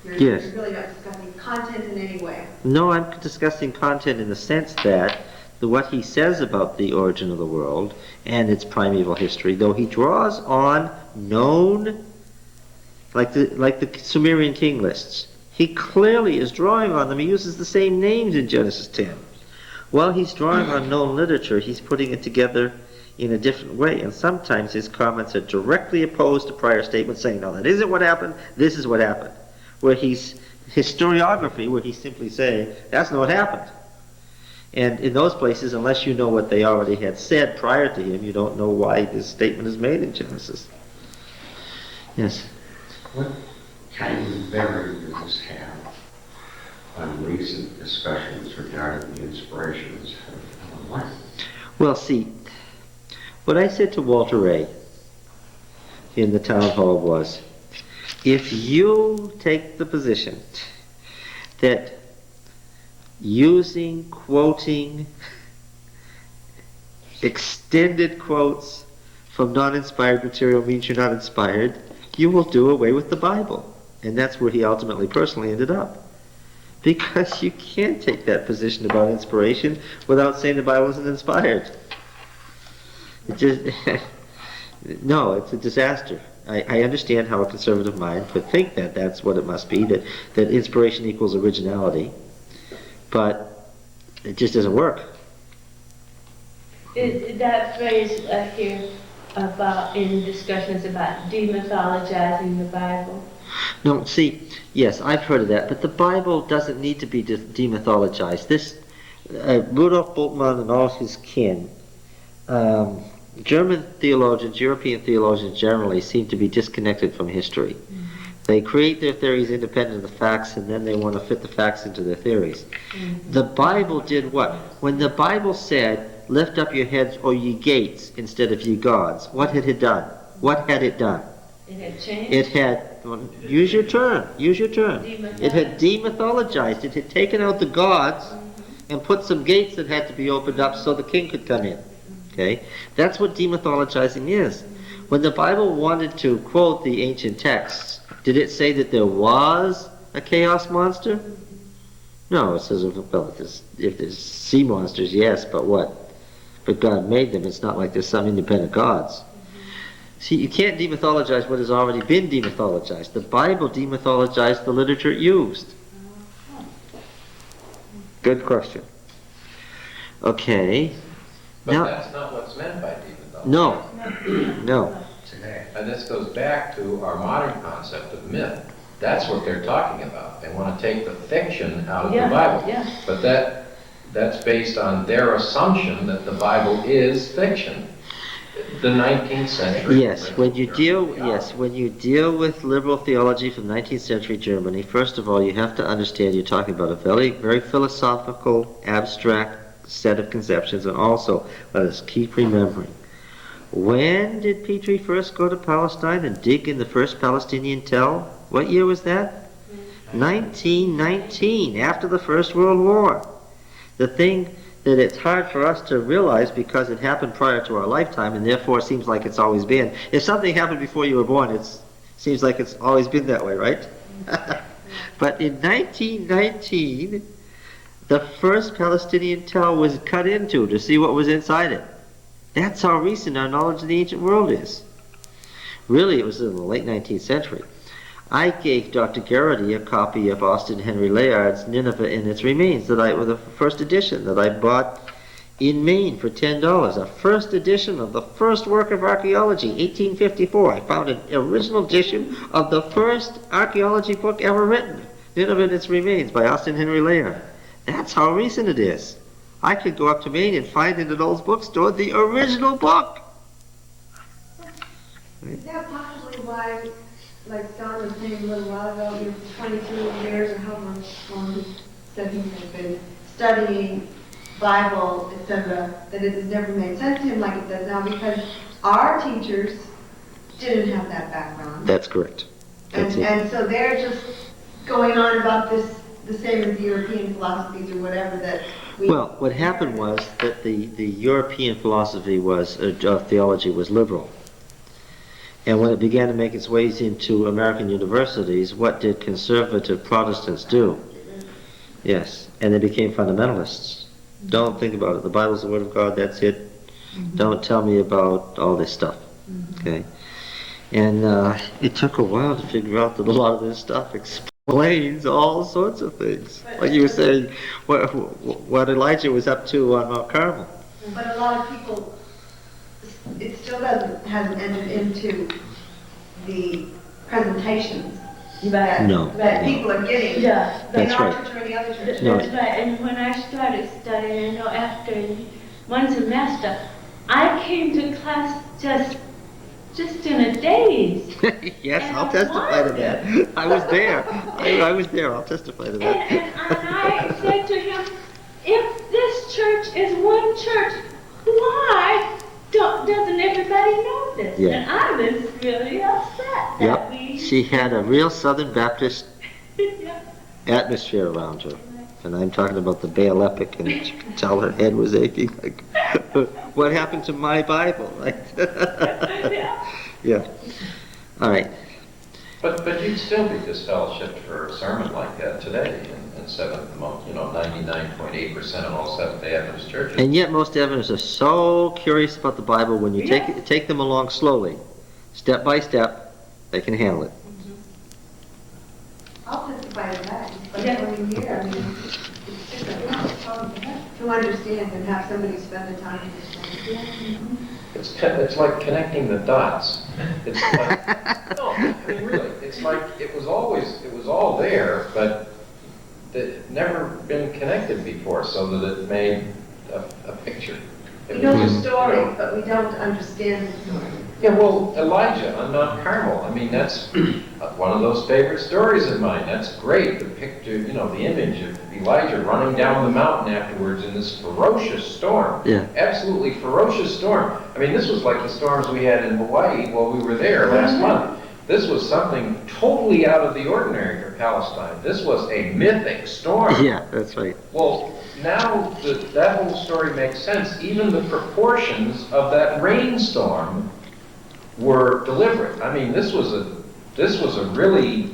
Yes. You're really not discussing content in any way. No, I'm discussing content in the sense that what he says about the origin of the world and its primeval history, though he draws on known, like the Sumerian king lists. He clearly is drawing on them. He uses the same names in Genesis 10. While he's drawing on known literature, he's putting it together in a different way, and sometimes his comments are directly opposed to prior statements saying, no, that isn't what happened, this is what happened. Where he's historiography, where he's simply saying, that's not what happened. And in those places, unless you know what they already had said prior to him, you don't know why this statement is made in Genesis. Yes? What kind of bearing does this have on recent discussions regarding the inspirations of life? Well, see, what I said to Walter Ray in the town hall was, if you take the position that using, quoting, extended quotes from non-inspired material means you're not inspired, you will do away with the Bible. And that's where he ultimately personally ended up. Because you can't take that position about inspiration without saying the Bible isn't inspired. It just, no, it's a disaster. I understand how a conservative mind could think that that's what it must be, that inspiration equals originality, but it just doesn't work. That phrase here about in discussions about demythologizing the Bible. No, see, yes, I've heard of that, but the Bible doesn't need to be demythologized. This, Rudolf Bultmann and all his kin, German theologians, European theologians generally seem to be disconnected from history. Mm-hmm. They create their theories independent of the facts, and then they want to fit the facts into their theories. Mm-hmm. The Bible did what? When the Bible said, lift up your heads, O ye gates, instead of ye gods, what had it done? What had it done? It had changed. It had, well, use your term. It had demythologized. It had taken out the gods and put some gates that had to be opened up so the king could come in. Okay? That's what demythologizing is. When the Bible wanted to quote the ancient texts, did it say that there was a chaos monster? No, it says, well, if there's sea monsters, yes, but what? But God made them. It's not like there's some independent gods. See, you can't demythologize what has already been demythologized. The Bible demythologized the literature it used. Good question. Okay. But Now, that's not what's meant by demythology. No. Today. And this goes back to our modern concept of myth. That's what they're talking about. They want to take the fiction out of the Bible. Yeah. But that's based on their assumption that the Bible is fiction. The 19th century. Yes, when you deal with liberal theology from 19th century Germany, first of all, you have to understand you're talking about a very, very philosophical, abstract set of conceptions, and also let us keep remembering. When did Petrie first go to Palestine and dig in the first Palestinian tell? What year was that? 1919, after the First World War. The thing that it's hard for us to realize because it happened prior to our lifetime and therefore seems like it's always been. If something happened before you were born, it seems like it's always been that way, right? But in 1919, the first Palestinian tell was cut into to see what was inside it. That's how recent our knowledge of the ancient world is. Really, it was in the late 19th century. I gave Dr. Garrity a copy of Austin Henry Layard's Nineveh and Its Remains, with the first edition that I bought in Maine for $10. A first edition of the first work of archaeology, 1854. I found an original edition of the first archaeology book ever written, Nineveh and Its Remains by Austin Henry Layard. That's how recent it is. I could go up to Maine and find in an old bookstore the original book. Is that possibly why, like Don was saying a little while ago, 22 years or however long he said he had been studying Bible, etc., that it has never made sense to him like it does now because our teachers didn't have that background. That's correct. And so they're just going on about this the same as the European philosophies or whatever that we... Well, what happened was that the European philosophy was, of theology was liberal. And when it began to make its ways into American universities, what did conservative Protestants do? Yes, and they became fundamentalists. Don't think about it. The Bible's the Word of God, that's it. Don't tell me about all this stuff. Okay? And it took a while to figure out that a lot of this stuff explains all sorts of things. Like you were saying, what Elijah was up to on Mount Carmel. But a lot of people, it still hasn't entered into the presentations that, No. that people are getting. Yeah, That's in our right. church or any other church. No. That's right, and when I started studying, you know, after one semester, I came to class just in a daze. Yes, And I'll I testify to wondered. that. I was there. I was there. I'll testify to And that. I said to him, if this church is one church, why doesn't everybody know this? Yeah. And I was really upset that Yep. we... She had a real Southern Baptist Yeah. atmosphere around her. And I'm talking about the Baal epic, and you could tell her head was aching. Like, what happened to my Bible? Right? Yeah. Yeah. All right. But you'd still be disfellowshipped for a sermon like that today in Seventh Month, 99.8% of all Seventh-day Adventist churches. And yet most Adventists are so curious about the Bible. When you Yes. take them along slowly, step by step, they can handle it. I'll testify to that, but Yeah. when you hear, I mean, it's different. To understand and have somebody spend the time to understand. It's like connecting the dots. It's like, no, I mean, really, it's like it was all there, but it never been connected before, so that it made a picture. We know the story, but we don't understand the story. Yeah, well, Elijah on Mount Carmel, I mean, that's one of those favorite stories of mine. That's great, the picture, the image of Elijah running down the mountain afterwards in this ferocious storm. Yeah. Absolutely ferocious storm. I mean, this was like the storms we had in Hawaii while we were there last month. This was something totally out of the ordinary for Palestine. This was a mythic storm. Yeah, that's right. Well, now that whole story makes sense. Even the proportions of that rainstorm were deliberate. I mean, this was a really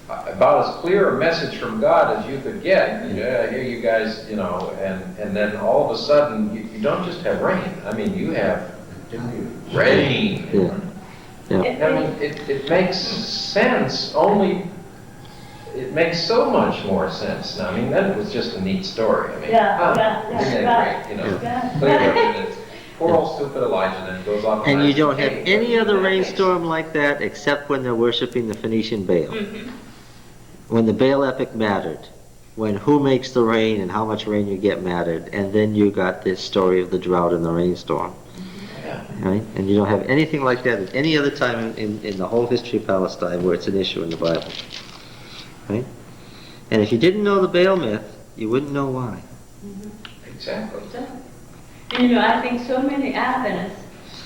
about as clear a message from God as you could get. Yeah, here you guys, and then all of a sudden you don't just have rain. I mean, you have rain. Yeah. Yeah. I mean, it makes sense, only it makes so much more sense now. I mean, that was just a neat story. I mean, isn't that great? Yeah. Clear up in it. Poor old stupid Elijah then goes off. And you don't have Hey, any other that rainstorm like that except when they're worshiping the Phoenician Baal. When the Baal epic mattered. When who makes the rain and how much rain you get mattered. And then you got this story of the drought and the rainstorm. Yeah. Right? And you don't have anything like that at any other time in the whole history of Palestine where it's an issue in the Bible. Right? And if you didn't know the Baal myth, you wouldn't know why. Exactly. And I think so many Adventists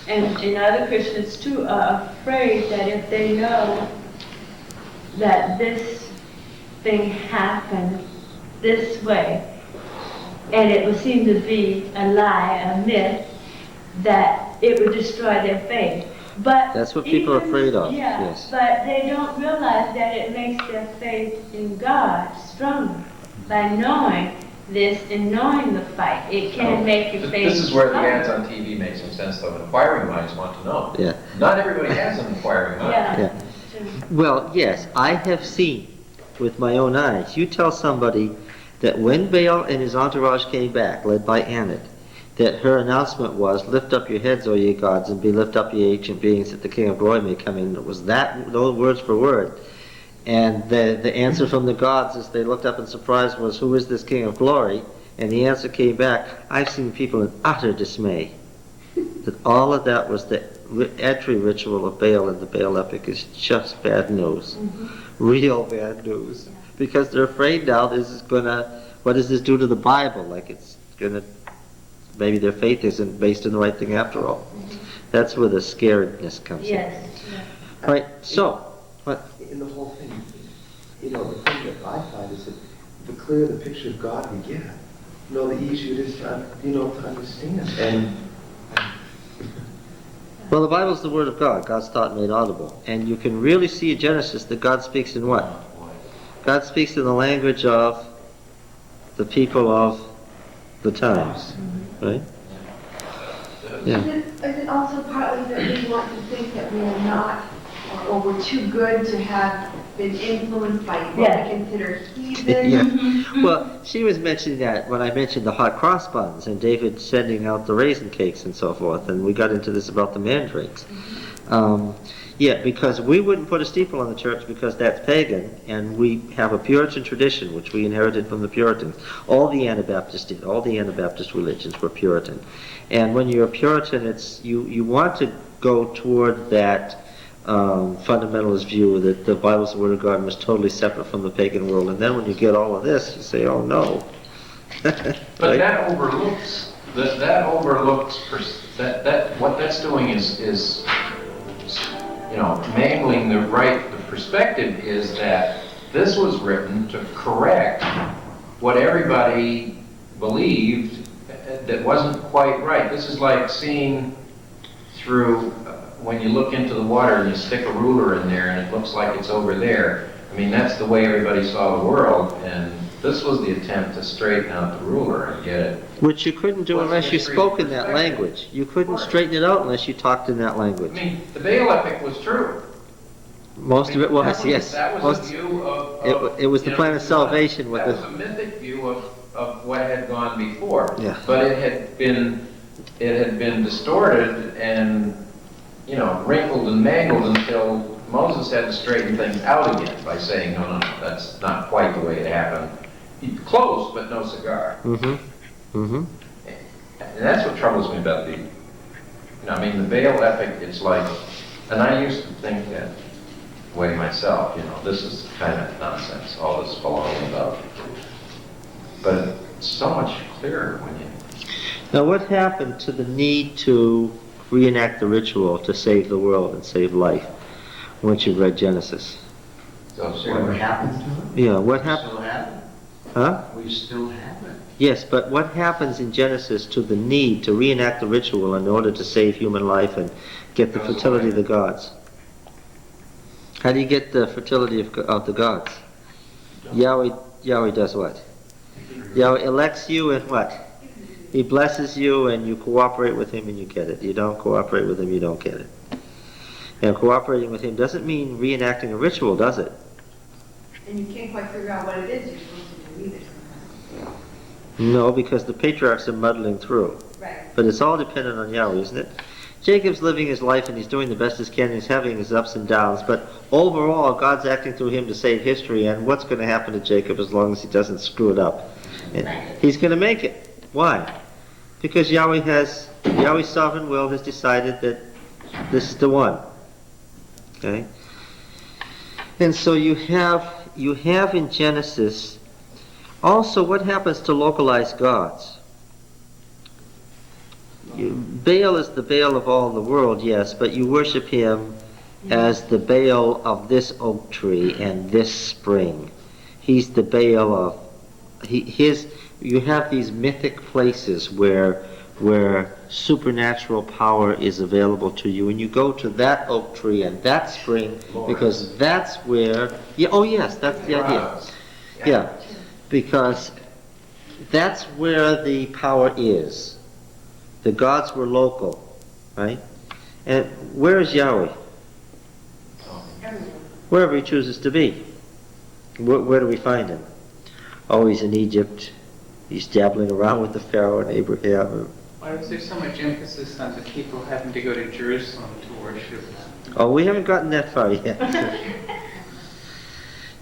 and other Christians too are afraid that if they know that this thing happened this way, and it would seem to be a lie, a myth, that it would destroy their faith. But That's what people are afraid of, Yeah, yes. but they don't realize that it makes their faith in God stronger by knowing this and knowing the fight. It can make your faith This is where the stronger. ads on TV make some sense, though. Inquiring minds want to know. Yeah. Not everybody has an inquiring mind. Yeah. Yeah. Well, yes, I have seen with my own eyes. You tell somebody that when Baal and his entourage came back, led by Anat, that her announcement was, lift up your heads, O ye gods, and be lift up ye ancient beings, that the King of Glory may come in. It was those words for word. And the answer from the gods as they looked up in surprise was, who is this King of Glory? And the answer came back, I've seen people in utter dismay. That all of that was the entry ritual of Baal, and the Baal epic is just bad news. Real bad news. Because they're afraid now what does this do to the Bible? Like it's gonna, maybe their faith isn't based on the right thing after all. That's where the scaredness comes in. Yes. All right, so, what? In the whole thing, the thing that I find is that the clearer the picture of God we get, the easier it is to understand. And Well, the Bible's the Word of God. God's thought made audible. And you can really see in Genesis that God speaks in what? God speaks in the language of the people of the times. Right? is. Yeah. Is it also partly that we want to think that we are not, or we're too good to have been influenced by what Yeah. we consider heathen? Yeah. Well, she was mentioning that when I mentioned the hot cross buns and David sending out the raisin cakes and so forth, and we got into this about the mandrakes. Yeah, because we wouldn't put a steeple on the church because that's pagan, and we have a Puritan tradition which we inherited from the Puritans. All the Anabaptists did. All the Anabaptist religions were Puritan, and when you're a Puritan, it's you want to go toward that fundamentalist view that the Bible's the Word of God and was totally separate from the pagan world. And then when you get all of this, you say, "Oh no!" But Right? that overlooks that what that's doing is mangling the perspective is that this was written to correct what everybody believed that wasn't quite right. This is like seeing through when you look into the water and you stick a ruler in there and it looks like it's over there. I mean, that's the way everybody saw the world, and this was the attempt to straighten out the ruler and get it. Which you couldn't do What's unless the you history spoke in that perspective? language. You couldn't Of course. straighten it out unless you talked in that I language. mean, the Baal epic was true. Most of it was, That yes. That was Most, a view of it was the plan of salvation with that the... was a mythic view of what had gone before. Yeah. But it had been distorted and, wrinkled and mangled until Moses had to straighten things out again by saying, no, that's not quite the way it happened. Close, but no cigar. Mm-hmm. Mm-hmm. And that's what troubles me about the Baal epic, it's like, and I used to think that way myself, this is kind of nonsense, all this baloney about. But it's so much clearer when you... Now, what happened to the need to reenact the ritual to save the world and save life once you read Genesis? So See what happened to it? Yeah, what We happened? still have it. Huh? We still have it. Yes, but what happens in Genesis to the need to reenact the ritual in order to save human life and get the Goes fertility away. of the gods? How do you get the fertility of the gods? Yahweh does what? Yahweh elects you and what? He blesses you and you cooperate with him and you get it. You don't cooperate with him, you don't get it. And cooperating with him doesn't mean reenacting a ritual, does it? And you can't quite figure out what it is you're supposed to do either sometimes. No, because the patriarchs are muddling through. Right. But it's all dependent on Yahweh, isn't it? Jacob's living his life and he's doing the best he can and he's having his ups and downs, but overall God's acting through him to save history, and what's going to happen to Jacob as long as he doesn't screw it up? And he's going to make it. Why? Because Yahweh's sovereign will has decided that this is the one. Okay? And so you have in Genesis also what happens to localized gods. Baal is the Baal of all the world, yes, but you worship him as the Baal of this oak tree and this spring. He's the Baal of you have these mythic places where supernatural power is available to you, and you go to that oak tree and that spring because that's where that's the idea. Yeah, because that's where the power is. The gods were local, right? And where is Yahweh? Wherever he chooses to be. Where do we find him? Oh, he's in Egypt. He's dabbling around with the Pharaoh and Abraham. Why was there so much emphasis on the people having to go to Jerusalem to worship? Oh, we haven't gotten that far yet.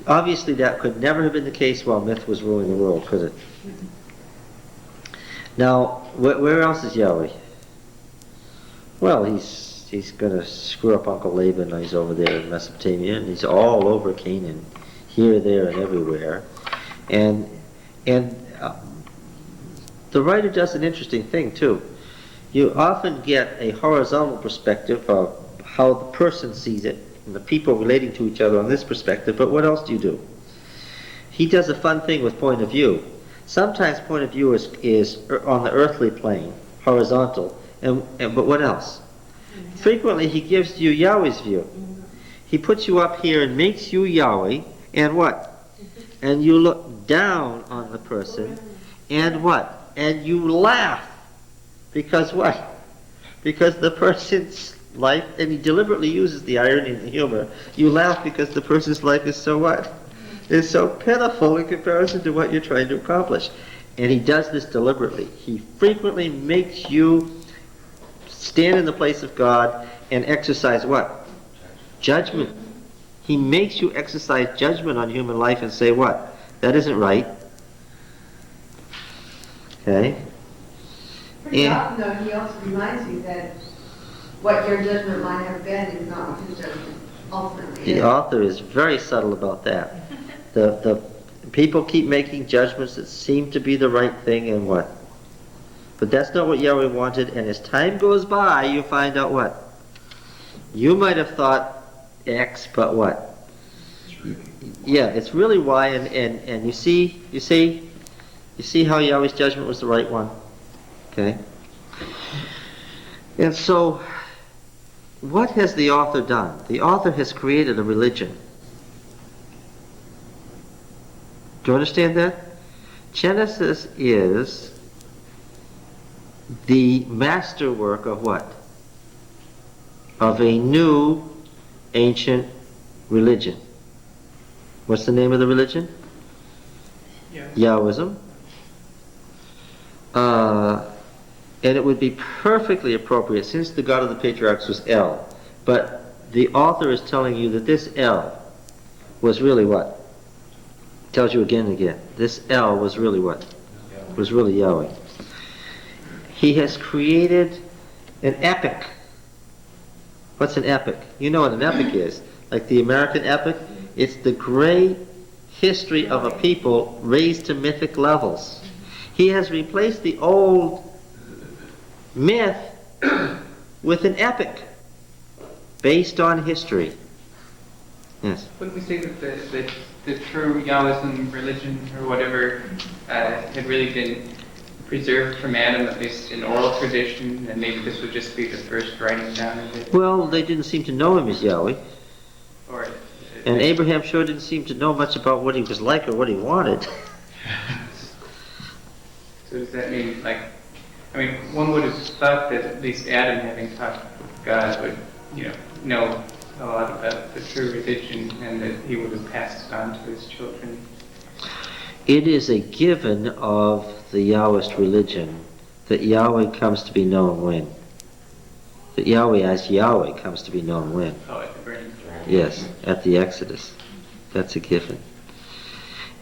Obviously, that could never have been the case while myth was ruling the world, could it? Now, where else is Yahweh? Well, he's going to screw up Uncle Laban. He's over there in Mesopotamia, and he's all over Canaan, here, there, and everywhere. And the writer does an interesting thing too. You often get a horizontal perspective of how the person sees it, and the people relating to each other on this perspective. But what else do you do? He does a fun thing with point of view. Sometimes point of view is on the earthly plane, horizontal, but what else? Frequently he gives you Yahweh's view. He puts you up here and makes you Yahweh, and what? And you look down on the person, and what? And you laugh. Because what? because the person's life, and he deliberately uses the irony and the humor, you laugh because the person's life is so what? Is so pitiful in comparison to what you're trying to accomplish. And he does this deliberately. He frequently makes you stand in the place of God and exercise what? Judgment. He makes you exercise judgment on human life and say what? That isn't right. Okay? Pretty And- often, though, he also reminds you that what your judgment might have been is not what his judgment ultimately The is. author is very subtle about that. The people keep making judgments that seem to be the right thing and what? But that's not what Yahweh wanted, and as time goes by, you find out what? You might have thought X, but what? Yeah, it's really Y, and you see how Yahweh's judgment was the right one. Okay? And so, what has the author done? The author has created a religion. Do you understand that? Genesis is the masterwork of what? Of a new ancient religion. What's the name of the religion? Yeah. Yahwism. And it would be perfectly appropriate, since the God of the patriarchs was El. But the author is telling you that this El was really what? Tells you again and again. This El was really what? Was really Yahweh. He has created an epic. What's an epic? You know what an epic is. Like the American epic, it's the great history of a people raised to mythic levels. He has replaced the old myth with an epic based on history. Yes. Wouldn't we say that the true Yahwism religion or whatever had really been preserved from Adam, at least in oral tradition, and maybe this would just be the first writing down of it? Well, they didn't seem to know him as Yahweh. Or And Abraham sure didn't seem to know much about what he was like or what he wanted. so does that mean, like, I mean, one would have thought that at least Adam, having taught God, would, know a lot about the true religion, and that he would have passed it on to his children. It is a given of the Yahwist religion that Yahweh comes to be known when? That Yahweh as Yahweh comes to be known when? Oh, at the burning bush. Yes, at the Exodus. That's a given.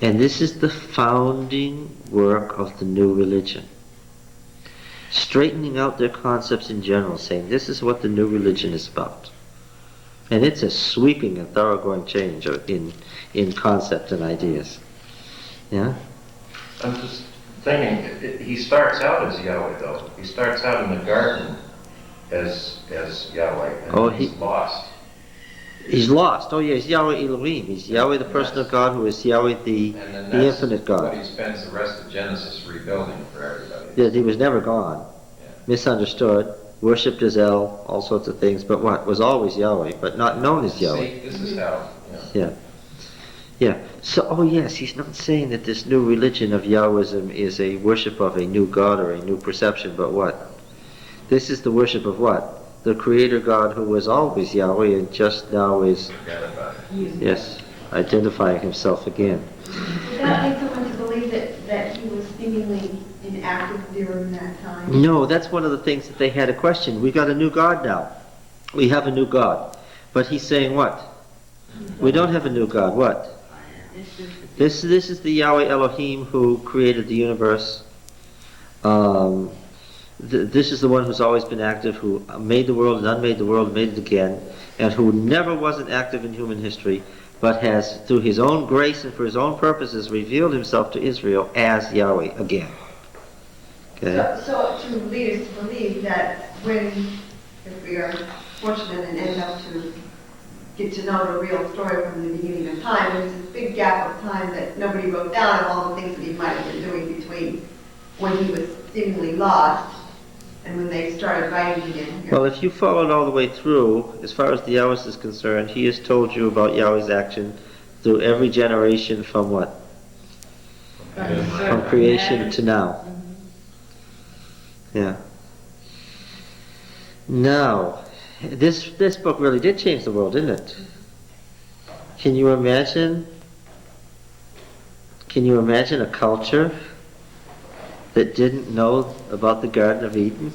And this is the founding work of the new religion. Straightening out their concepts in general, saying this is what the new religion is about. And it's a sweeping and thoroughgoing change in concept and ideas. Yeah? I'm just thinking, he starts out as Yahweh, though. He starts out in the garden as Yahweh, and he's lost. He's lost. Oh yeah, he's Yahweh Elohim. He's Yahweh, the person of God, who is Yahweh, the infinite What God. he spends the rest of Genesis rebuilding for everybody. That he was never gone. Yeah. Misunderstood, worshipped as El, all sorts of things, but what? Was always Yahweh, but not known as Yahweh. See, this is how, Yeah. Yeah. So, oh yes, he's not saying that this new religion of Yahwism is a worship of a new God or a new perception, but what? This is the worship of what? The Creator God who was always Yahweh and just now is, forget about it. yes, identifying himself again. Would that lead someone to believe that he was seemingly inactive during that time? No, that's one of the things that they had a question. We got a new God now. We have a new God. But he's saying what? We don't have a new God. What? This is the Yahweh Elohim who created the universe. This is the one who's always been active, who made the world and unmade the world, made it again, and who never wasn't active in human history, but has, through his own grace and for his own purposes, revealed himself to Israel as Yahweh again. Okay? So to lead us to believe that if we are fortunate and end up to get to know the real story from the beginning of time, there's this big gap of time that nobody wrote down of all the things that he might have been doing between when he was seemingly lost and when they started writing again here. Well, if you followed all the way through, as far as the Yahwist is concerned, he has told you about Yahweh's action through every generation from what? From creation to now. Yeah. Now, this book really did change the world, didn't it? Can you imagine a culture that didn't know about the Garden of Eden?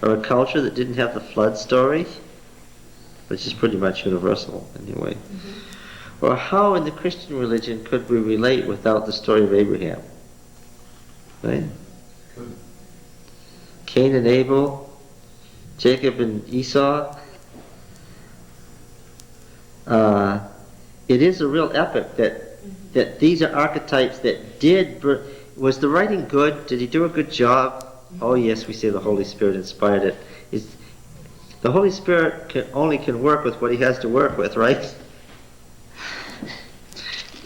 Or a culture that didn't have the flood story? Which is pretty much universal anyway. Or how in the Christian religion could we relate without the story of Abraham? Right? Cain and Abel, Jacob and Esau. It is a real epic that these are archetypes that was the writing good? Did he do a good job? Oh yes, we say the Holy Spirit inspired it. The Holy Spirit only can work with what he has to work with, right?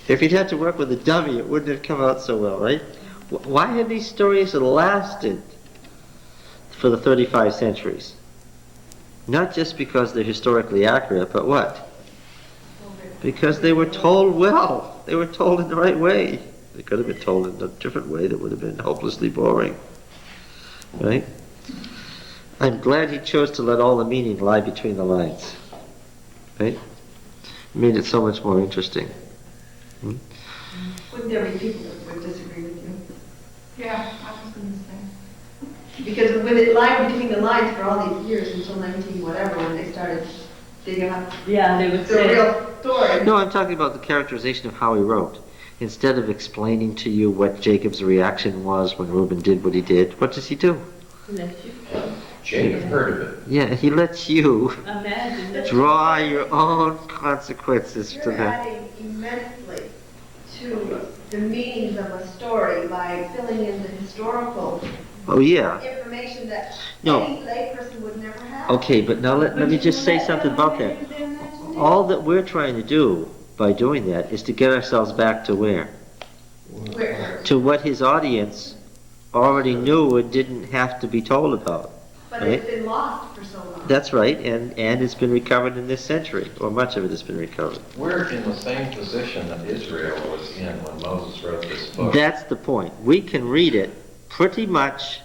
If he'd had to work with a dummy, it wouldn't have come out so well, right? Why have these stories lasted for the 35 centuries? Not just because they're historically accurate, but what? Because they were told well. They were told in the right way. They could have been told in a different way that would have been hopelessly boring. Right? I'm glad he chose to let all the meaning lie between the lines. Right? It made it so much more interesting. Wouldn't there be people that would disagree with you? Yeah, I was going to say. Because when it lied between the lines for all these years until 19 whatever, when they started digging up Yeah, they would the say, real story. No, I'm talking about the characterization of how he wrote. Instead of explaining to you what Jacob's reaction was when Reuben did what he did, what does he do? let you Jacob heard of it. Yeah, he lets you imagine that. draw your own consequences to You're that. adding immensely to the meanings of a story by filling in the historical Oh yeah. information that No. any layperson would never have. Okay, but now let me just say something about that. All that we're trying to do by doing that is to get ourselves back to where? Where- To what his audience already knew and didn't have to be told about. But Right? it's been lost for so long. That's right, and it's been recovered in this century, or much of it has been recovered. We're in the same position that Israel was in when Moses wrote this book. That's the point. We can read it pretty much,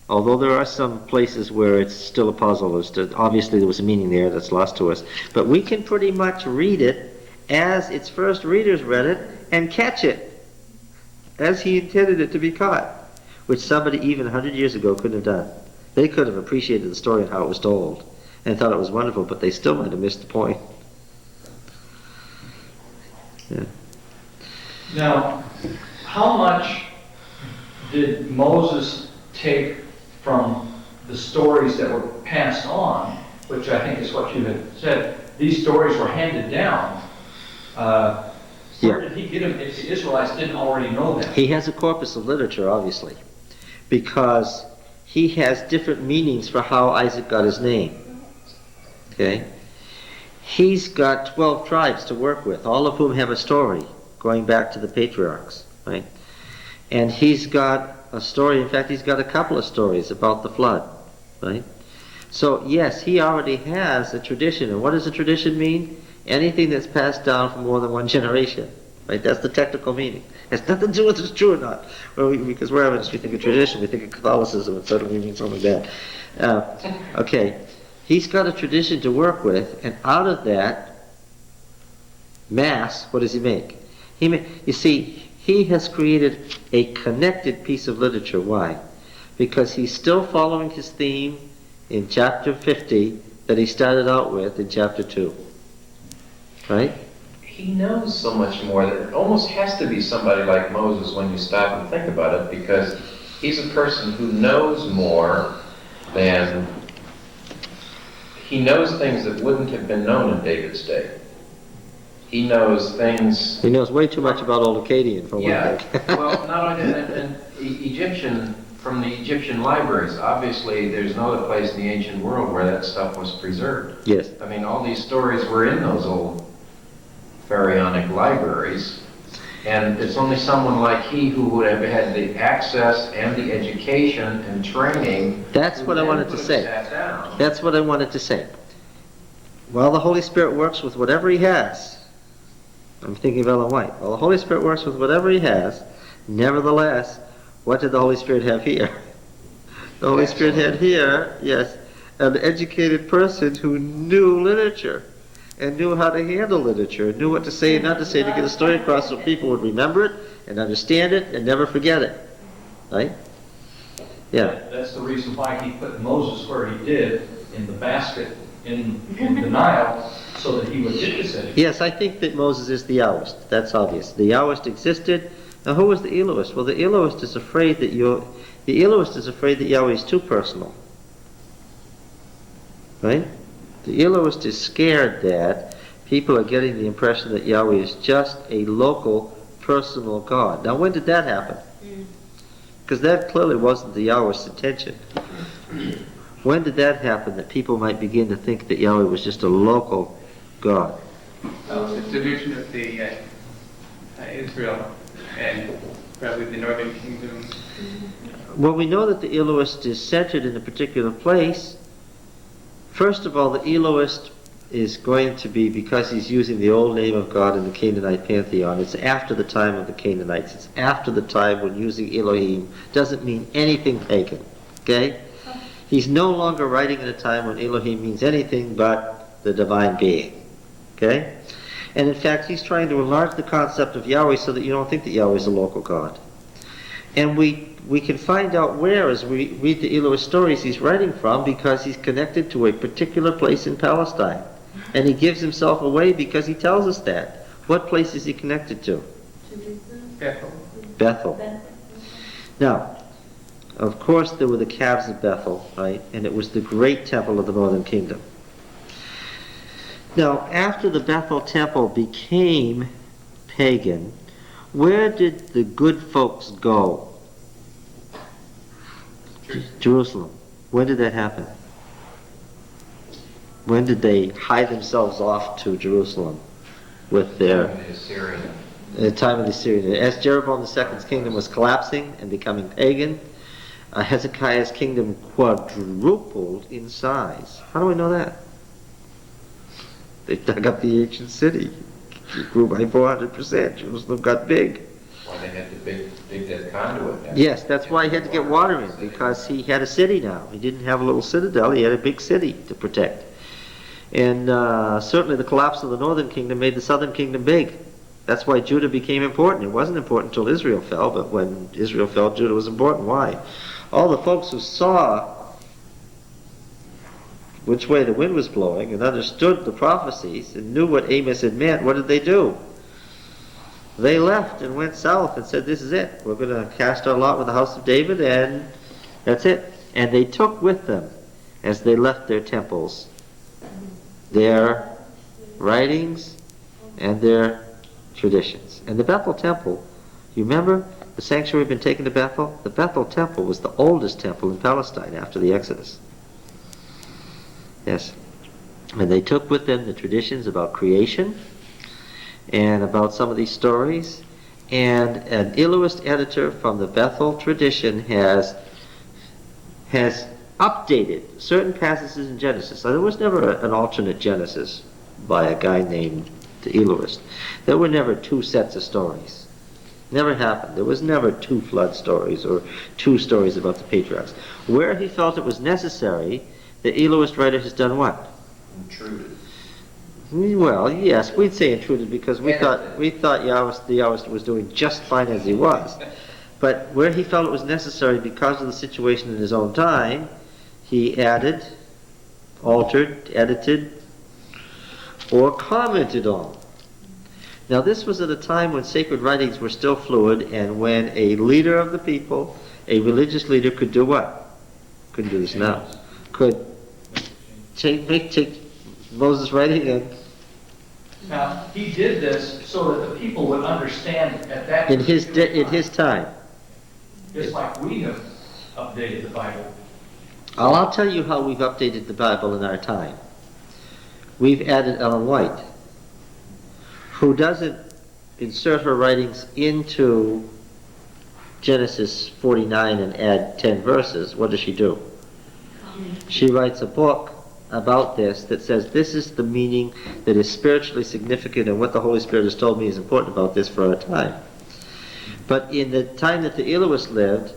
although there are some places where it's still a puzzle as to, obviously there was a meaning there that's lost to us, but we can pretty much read it as its first readers read it and catch it as he intended it to be caught, which somebody even 100 years ago couldn't have done. They could have appreciated the story and how it was told and thought it was wonderful, but they still might have missed the point. Yeah. Now, how much did Moses take from the stories that were passed on, which I think is what you had said, these stories were handed down. Where did he get them if the Israelites didn't already know them? He has a corpus of literature, obviously, because he has different meanings for how Isaac got his name. Okay? He's got 12 tribes to work with, all of whom have a story going back to the patriarchs, right? And he's got a story, in fact, he's got a couple of stories about the flood, right? So, yes, he already has a tradition. And what does a tradition mean? Anything that's passed down for more than one generation, right? That's the technical meaning. It has nothing to do with if it's true or not. Well, because we're Adventists, we think of tradition, we think of Catholicism, and suddenly means something like that. Okay, he's got a tradition to work with, and out of that mass, what does he make? You see, he has created a connected piece of literature. Why? Because he's still following his theme in chapter 50 that he started out with in chapter 2. Right? He knows so much more that it almost has to be somebody like Moses when you stop and think about it, because he's a person who knows more than... He knows things that wouldn't have been known in David's day. He knows things... He knows way too much about Old Akkadian, for one Yeah, thing. well, not only that, and Egyptian, from the Egyptian libraries, obviously there's no other place in the ancient world where that stuff was preserved. Yes. I mean, all these stories were in those old pharaonic libraries, and it's only someone like he who would have had the access and the education and training. That's what I wanted to say. That's what I wanted to say. While the Holy Spirit works with whatever he has, I'm thinking of Ellen White, while the Holy Spirit works with whatever he has, nevertheless, what did the Holy Spirit have here? The Holy Spirit had here, yes, an educated person who knew literature and knew how to handle literature, knew what to say and not to say to get a story across so people would remember it and understand it and never forget it. Right? Yeah. That's the reason why he put Moses where he did in the basket in the Nile, so that he would get this education. Yes, I think that Moses is the Yahwist. That's obvious. The Yahwist existed. Now, who was the Elohist? Well, the Elohist is afraid that Yahweh is too personal. Right? The Elohist is scared that people are getting the impression that Yahweh is just a local, personal God. Now, when did that happen? Because that clearly wasn't the Yahwist's intention. When did that happen, that people might begin to think that Yahweh was just a local God? The division of the Israel and probably the northern kingdom. Well, we know that the Elohist is centered in a particular place. First of all, the Elohist is going to be, because he's using the old name of God in the Canaanite pantheon, it's after the time of the Canaanites. It's after the time when using Elohim doesn't mean anything pagan. Okay? He's no longer writing at a time when Elohim means anything but the divine being. Okay? And in fact, he's trying to enlarge the concept of Yahweh so that you don't think that Yahweh is a local God. And we can find out where, as we read the Elohist stories, he's writing from, because he's connected to a particular place in Palestine. And he gives himself away because he tells us that. What place is he connected to? Bethel. Bethel. Now, of course, there were the calves of Bethel, right? And it was the great temple of the northern kingdom. Now, after the Bethel temple became pagan, where did the good folks go? Jerusalem. When did that happen? When did they hide themselves off to Jerusalem with their... The time of the Assyrian. As Jeroboam II's kingdom was collapsing and becoming pagan, Hezekiah's kingdom quadrupled in size. How do we know that? They dug up the ancient city. It grew by 400%. Jerusalem got big. Why they had to dig that conduit down. Yes, that's why he had to get water in, because he had a city now. He didn't have a little citadel, he had a big city to protect. And certainly the collapse of the northern kingdom made the southern kingdom big. That's why Judah became important. It wasn't important until Israel fell, but when Israel fell, Judah was important. Why? All the folks who saw which way the wind was blowing and understood the prophecies and knew what Amos had meant, what did they do? They left and went south and said, this is it. We're going to cast our lot with the house of David, and that's it. And they took with them, as they left their temples, their writings and their traditions. And the Bethel temple, you remember the sanctuary had been taken to Bethel? The Bethel temple was the oldest temple in Palestine after the Exodus. Yes. And they took with them the traditions about creation and about some of these stories. And an Elohist editor from the Bethel tradition has updated certain passages in Genesis. So there was never an alternate Genesis by a guy named the Elohist. There were never two sets of stories. Never happened. There was never two flood stories or two stories about the patriarchs. Where he felt it was necessary, the Elohist writer has done what? Intruded. Well, yes, we'd say intruded because we thought the Yahwist was doing just fine as he was. But where he felt it was necessary because of the situation in his own time, he added, altered, edited, or commented on. Now this was at a time when sacred writings were still fluid, and when a leader of the people, a religious leader, could do what? Couldn't do this now. Could take Moses' writing and... Now, he did this so that the people would understand at that in his time. Just like we have updated the Bible. I'll tell you how we've updated the Bible in our time. We've added Ellen White, who doesn't insert her writings into Genesis 49 and add 10 verses. What does she do? She writes a book about this that says this is the meaning that is spiritually significant and what the Holy Spirit has told me is important about this for our time. But in the time that the Elohist lived,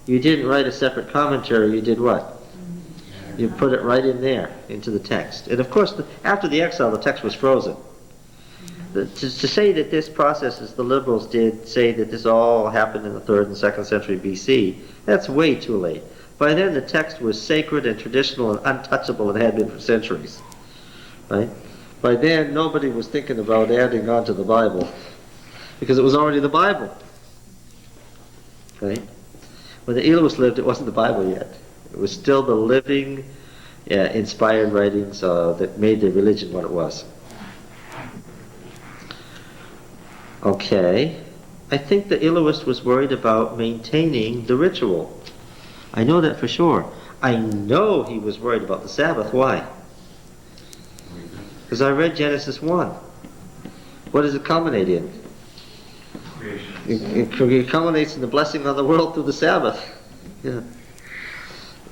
you didn't write a separate commentary, you did what? You put it right in there, into the text. And of course, after the exile, the text was frozen. To say that this process, as the liberals did, say that this all happened in the 3rd and 2nd century BC, that's way too late. By then, the text was sacred and traditional and untouchable and had been for centuries. Right? By then, nobody was thinking about adding on to the Bible, because it was already the Bible. Right? When the Elohist lived, it wasn't the Bible yet. It was still the living, inspired writings that made the religion what it was. Okay. I think the Elohist was worried about maintaining the ritual. I know that for sure. I know he was worried about the Sabbath. Why? Because I read Genesis 1. What does it culminate in? It culminates in the blessing on the world through the Sabbath. Yeah.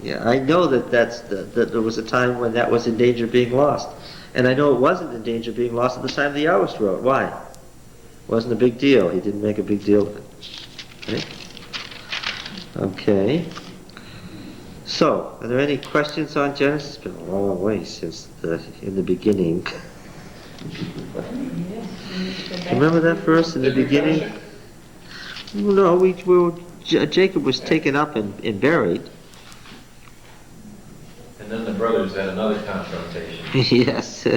Yeah, I know that that there was a time when that was in danger of being lost. And I know it wasn't in danger of being lost at the time the Taoist wrote. Why? It wasn't a big deal. He didn't make a big deal of it. Okay. So, are there any questions on Genesis? It's been a long way since in the beginning. Remember that verse in the beginning? No, Jacob was taken up and buried. And then the brothers had another confrontation. Yes.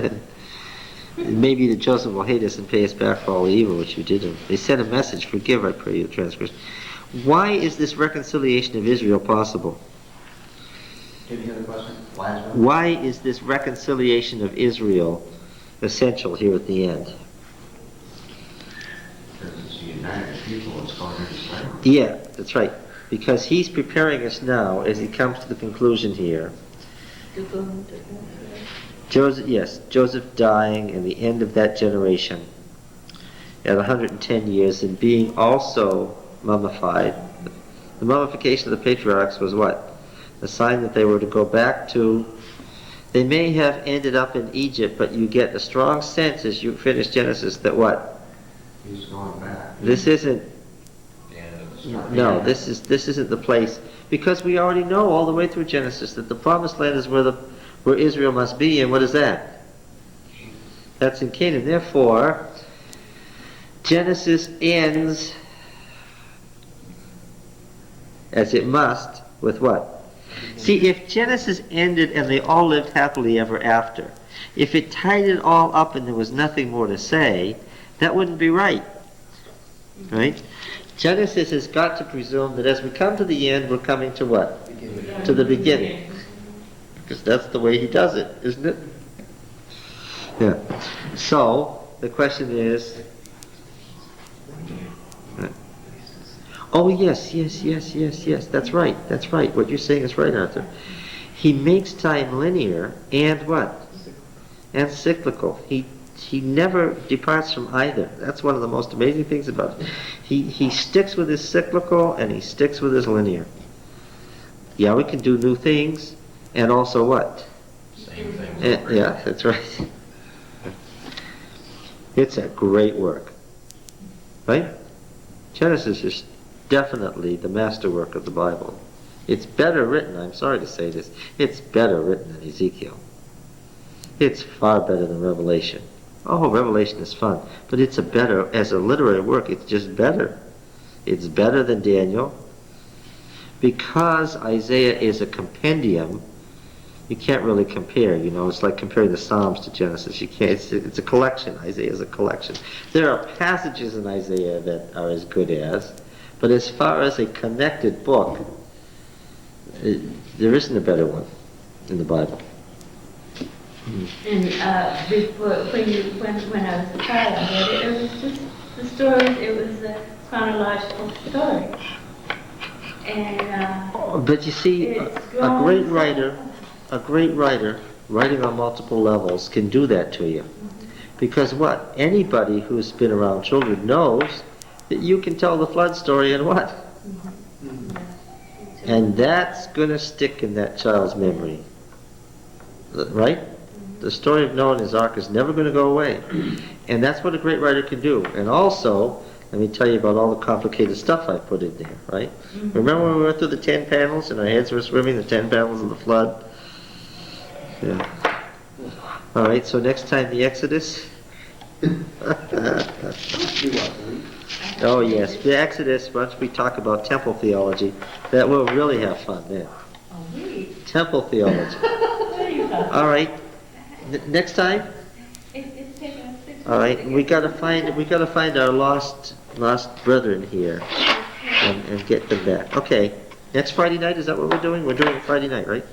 Maybe that Joseph will hate us and pay us back for all the evil which we did him. They sent a message, forgive, I pray you, the transgression. Why is this reconciliation of Israel possible? Did you hear the question? Why is this reconciliation of Israel essential here at the end? Because it's the united people that's going into slavery. Yeah, that's right. Because he's preparing us now as he comes to the conclusion here. Joseph dying in the end of that generation at 110 years and being also mummified. The mummification of the patriarchs was what? A sign that they were to go back to, they may have ended up in Egypt, but you get a strong sense as you finish Genesis that what? He's going back. This isn't, The end of the story. no, this isn't the place, because we already know all the way through Genesis that the promised land is where Israel must be, and what is that? That's in Canaan. Therefore, Genesis ends as it must with what? See, if Genesis ended and they all lived happily ever after, if it tied it all up and there was nothing more to say, that wouldn't be right. Right? Genesis has got to presume that as we come to the end, we're coming to what? To the beginning. Because that's the way he does it, isn't it? Yeah. So, the question is... Oh, yes, that's right. What you're saying is right, Arthur. He makes time linear and what? And cyclical. He never departs from either. That's one of the most amazing things about it. He sticks with his cyclical and he sticks with his linear. Yeah, we can do new things and also what? Same thing. Yeah, that's right. It's a great work. Right? Genesis is definitely the masterwork of the Bible. It's better written, I'm sorry to say this, it's better written than Ezekiel. It's far better than Revelation. Oh, Revelation is fun, but it's as a literary work, it's just better. It's better than Daniel. Because Isaiah is a compendium, you can't really compare, it's like comparing the Psalms to Genesis. You can't, it's a collection. Isaiah is a collection. There are passages in Isaiah that are as good as, but as far as a connected book, there isn't a better one in the Bible. And before, when I was a child, I read it. It was just the stories. It was a chronological story. And but you see, it's a great grown writer, writing on multiple levels, can do that to you. Because what? Anybody who's been around children knows that you can tell the flood story and what? And that's going to stick in that child's memory. Right? The story of Noah and his ark is never going to go away. And that's what a great writer can do. And also, let me tell you about all the complicated stuff I put in there, right? Remember when we went through the 10 panels and our heads were swimming, the 10 panels of the flood? Yeah. All right, so next time the Exodus. You want to read? Oh, yes, the Exodus, once we talk about temple theology, that we'll really have fun then. Oh, really? Temple theology. What are you talking? All right, next time? It's taken us 6 months. All right, to we get gotta this. find our lost brethren here and get them back. Okay, next Friday night, is that what we're doing? We're doing it Friday night, right?